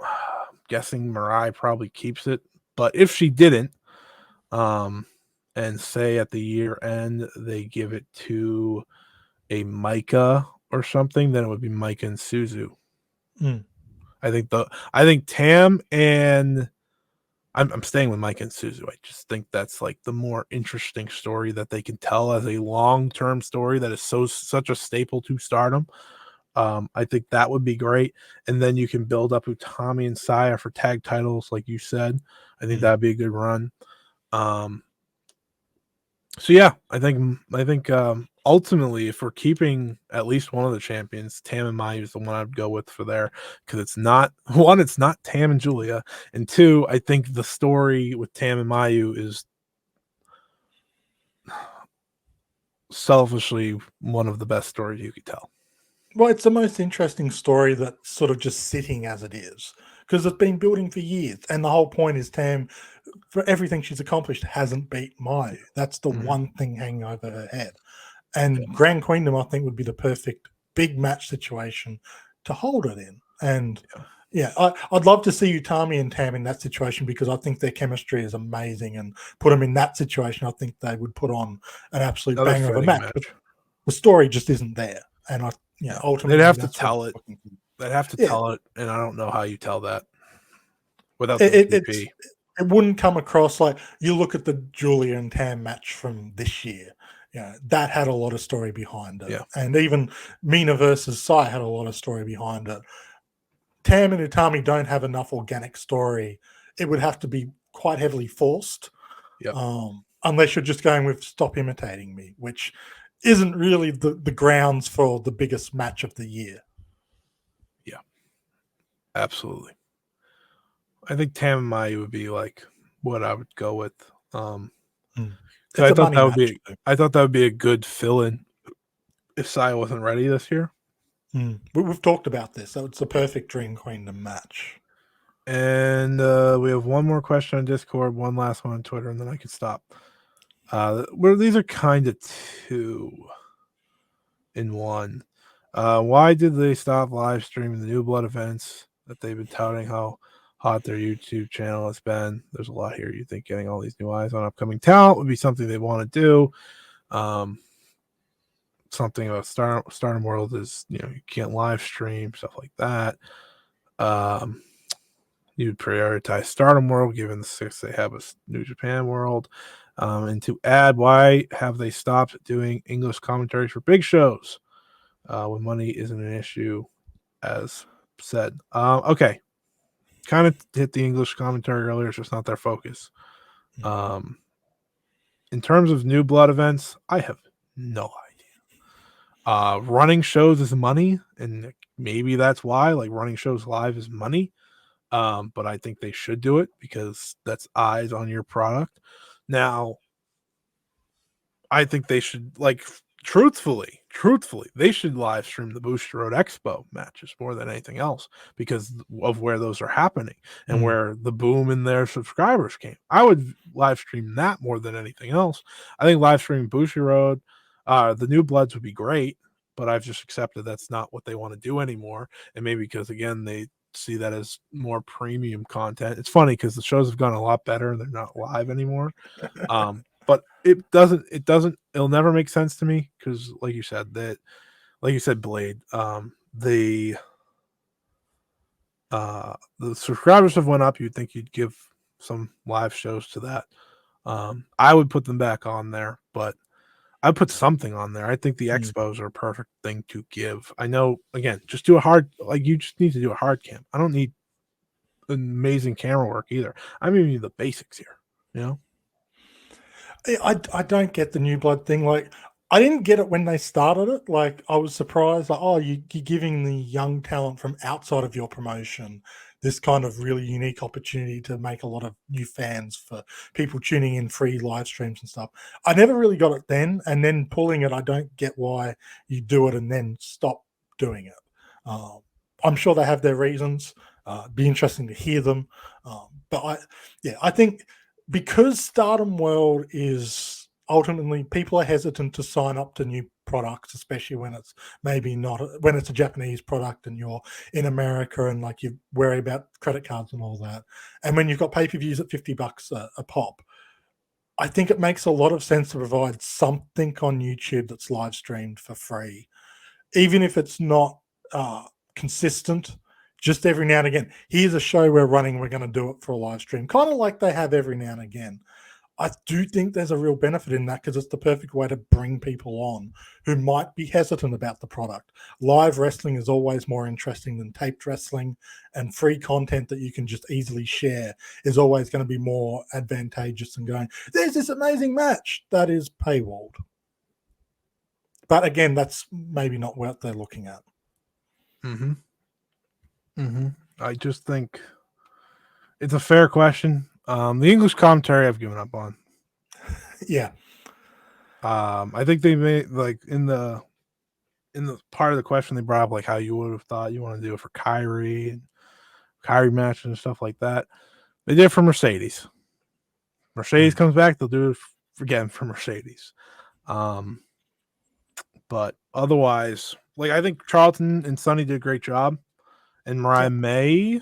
I'm guessing Mirai probably keeps it. But if she didn't, and say at the year end they give it to a Micah or something, then it would be Micah and Suzu. I think Tam and I'm staying with Micah and Suzu. I just think that's like the more interesting story that they can tell as a long-term story that is such a staple to Stardom. I think that would be great. And then you can build up Utami and Saia for tag titles, like you said. I think that'd be a good run. So yeah, I think ultimately, if we're keeping at least one of the champions, Tam and Mayu is the one I'd go with for there, because it's not Tam and Julia, and 2, I think the story with Tam and Mayu is selfishly one of the best stories you could tell. Well, it's the most interesting story that's sort of just sitting as it is, because it's been building for years. And the whole point is Tam, for everything she's accomplished, hasn't beat Mayu. That's the one thing hanging over her head. And Grand Queendom, I think, would be the perfect big match situation to hold it in. And I'd love to see Utami and Tam in that situation, because I think their chemistry is amazing. And put them in that situation, I think they would put on an absolute banger of a match. But the story just isn't there. And ultimately, they'd have to tell it. They'd have to tell it, and I don't know how you tell that without the it wouldn't come across like, you look at the Julia and Tam match from this year. That had a lot of story behind it. And even Mina versus Sai had a lot of story behind it. Tam and Utami don't have enough organic story. It would have to be quite heavily forced. Yep. Unless you're just going with stop imitating me, which isn't really the grounds for the biggest match of the year. Yeah, absolutely. I think Tam and Mai would be like what I would go with. I thought that would be a good fill-in if Saia wasn't ready this year. We've talked about this, so it's the perfect Dream Queen to match. And we have one more question on Discord, one last one on Twitter, and then I can stop. These are kind of two in one. Why did they stop live streaming the New Blood events that they've been touting how hot their YouTube channel has been? There's a lot here. You think getting all these new eyes on upcoming talent would be something they want to do. Something about Stardom World is, you can't live stream, stuff like that. You prioritize Stardom World given the success they have with New Japan World. And to add, why have they stopped doing English commentaries for big shows when money isn't an issue, as said? Okay. Kind of hit the English commentary earlier. It's just not their focus. In terms of New Blood events, I have no idea. Running shows is money, and maybe that's why. Like, running shows live is money. But I think they should do it because that's eyes on your product. Now, I think they should, like, truthfully, they should live stream the Booster Road Expo matches more than anything else because of where those are happening and where the boom in their subscribers came. I would live stream that more than anything else. I think live streaming Booster Road, the New Bloods would be great, but I've just accepted that's not what they want to do anymore. And maybe because, again, they see that as more premium content. It's funny because the shows have gone a lot better and they're not live anymore. But it'll never make sense to me because, like you said, Blade, the subscribers have went up. You'd think you'd give some live shows to that. I would put them back on there, but I'd put something on there. I think the expos are a perfect thing to give. I know, again, just do you just need to do a hard cam. I don't need amazing camera work either. I mean, the basics here, I don't get the New Blood thing. Like, I didn't get it when they started it. Like, I was surprised. Like, you're giving the young talent from outside of your promotion this kind of really unique opportunity to make a lot of new fans for people tuning in free live streams and stuff. I never really got it then. And then pulling it, I don't get why you do it and then stop doing it. I'm sure they have their reasons. Be interesting to hear them. But I think because Stardom World is ultimately, people are hesitant to sign up to new products, especially when it's when it's a Japanese product and you're in America and like you worry about credit cards and all that. And when you've got pay-per-views at $50 a pop, I think it makes a lot of sense to provide something on YouTube that's live streamed for free, even if it's not consistent. Just every now and again, here's a show we're running, we're going to do it for a live stream, kind of like they have every now and again. I do think there's a real benefit in that because it's the perfect way to bring people on who might be hesitant about the product. Live wrestling is always more interesting than taped wrestling, and free content that you can just easily share is always going to be more advantageous than going, there's this amazing match that is paywalled. But again, that's maybe not what they're looking at. I just think it's a fair question. The English commentary I've given up on. Yeah. I think they made, like, in the part of the question they brought up, like how you would have thought you want to do it for Kyrie and Kyrie matches and stuff like that. They did it for Mercedes. Mercedes comes back, they'll do it again for Mercedes. But otherwise, like, I think Charlton and Sonny did a great job. And Mariah May,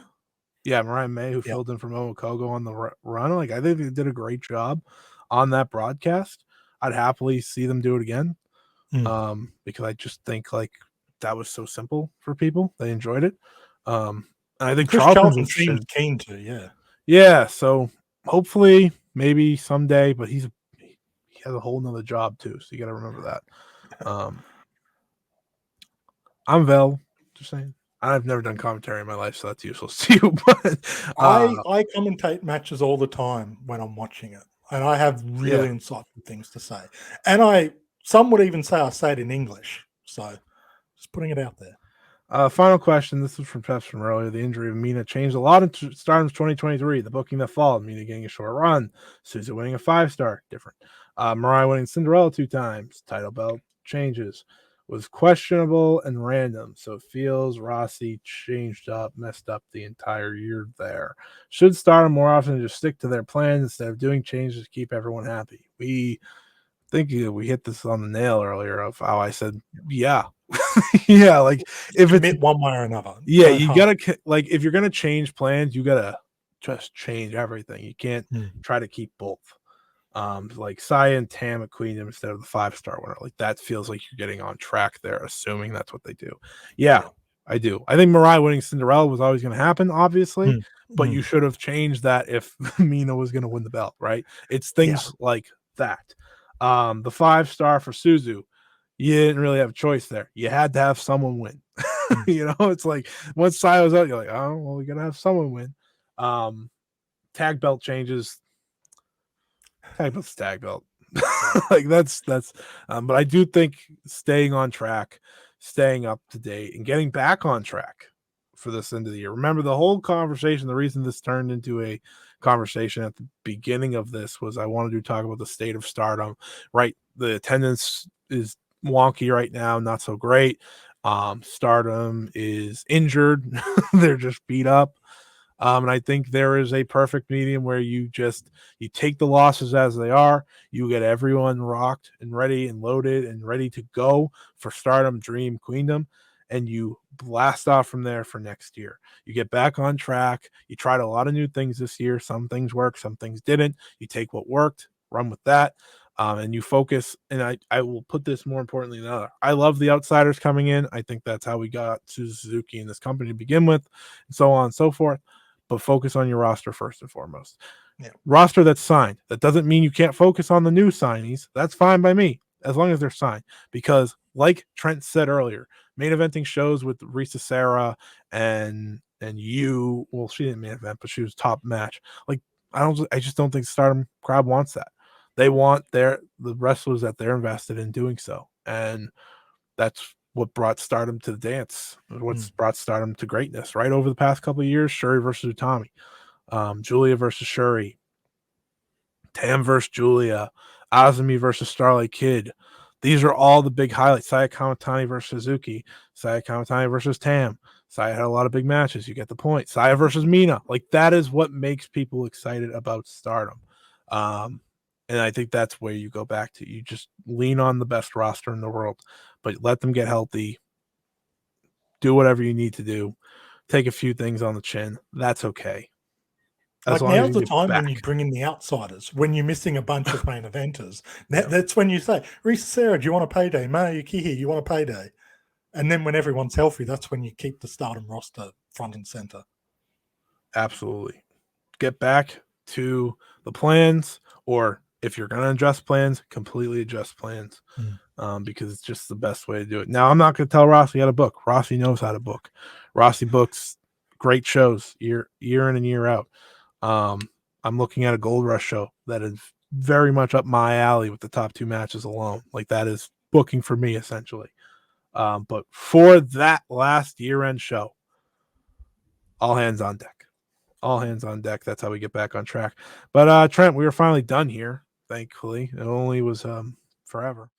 who filled in for Momo Kogo on the run, like, I think they did a great job on that broadcast. I'd happily see them do it again, because I just think, like, that was so simple for people. They enjoyed it. And I think Charlton seemed keen to, yeah. So hopefully, maybe someday, but he has a whole nother job too, so you got to remember that. I'm Vel, just saying. I've never done commentary in my life, so that's useless to you. But I commentate matches all the time when I'm watching it, and I have really yeah. insightful things to say. And some would even say I say it in English. So just putting it out there. Final question. This was from Peps from earlier. The injury of Mina changed a lot in Stardom's 2023. The booking that followed, Mina getting a short run, Suzu winning a 5-star, different. Mariah winning Cinderella 2 times. Title belt changes. Was questionable and random, so it feels Rossi changed up, messed up the entire year there. Should Stardom more often just stick to their plans instead of doing changes to keep everyone happy? We think we hit this on the nail earlier of how I said, yeah. Yeah, like if it's Commit one way or another. yeah, Go you hard. gotta like if you're gonna change plans, you gotta just change everything. You can't try to keep both. Like Saia and Tam at Queendom instead of the 5-star winner. Like that feels like you're getting on track there, assuming that's what they do. Yeah, I do. I think Mariah winning Cinderella was always going to happen, obviously, but you should have changed that if Mina was going to win the belt, right? It's things like that. The 5-star for Suzu, you didn't really have a choice there. You had to have someone win. You know, it's like once Saia was out, you're like, oh, well, we got to have someone win. Tag belt changes. Tag belt. Like that's but I do think staying on track, staying up to date, and getting back on track for this end of the year. Remember the whole conversation, the reason this turned into a conversation at the beginning of this was I wanted to talk about the state of Stardom, right? The attendance is wonky right now, not so great. Stardom is injured. They're just beat up. And I think there is a perfect medium where you take the losses as they are. You get everyone rocked and ready and loaded and ready to go for Stardom, Dream, Queendom, and you blast off from there for next year. You get back on track. You tried a lot of new things this year. Some things worked, some things didn't. You take what worked, run with that. And you focus, and I will put this more importantly than other. I love the outsiders coming in. I think that's how we got Suzuki in this company to begin with, and so on and so forth. But focus on your roster first and foremost. Roster that's signed. That doesn't mean you can't focus on the new signees. That's fine by me, as long as they're signed. Because, like Trent said earlier, main eventing shows with Risa Sarah and you. Well, she didn't main event, but she was top match. Like I just don't think Stardom crowd wants that. They want the wrestlers that they're invested in doing so, and that's what brought Stardom to the dance. What's brought Stardom to greatness, right? Over the past couple of years, Shuri versus Utami, Julia versus Shuri, Tam versus Julia, Azumi versus Starlight Kid. These are all the big highlights. Saya Kamatani versus Suzuki, Saya Kamatani versus Tam. Saya had a lot of big matches. You get the point. Saya versus Mina. Like that is what makes people excited about Stardom. And I think that's where you go back to. You just lean on the best roster in the world, but let them get healthy. Do whatever you need to do. Take a few things on the chin. That's okay. Like now's the time when you bring in the outsiders, when you're missing a bunch of main eventers. That's when you say, Risa Sarah, do you want a payday? Maya Yukihi, you want a payday? And then when everyone's healthy, that's when you keep the Stardom roster front and center. Absolutely. Get back to the plans, or if you're going to adjust plans, completely adjust plans, because it's just the best way to do it. Now, I'm not going to tell Rossi how to book. Rossi knows how to book. Rossi books great shows year in and year out. I'm looking at a Gold Rush show that is very much up my alley with the top 2 matches alone. Like that is booking for me essentially. But for that last year-end show, all hands on deck. All hands on deck. That's how we get back on track. But Trent, we were finally done here. Thankfully, it only was forever.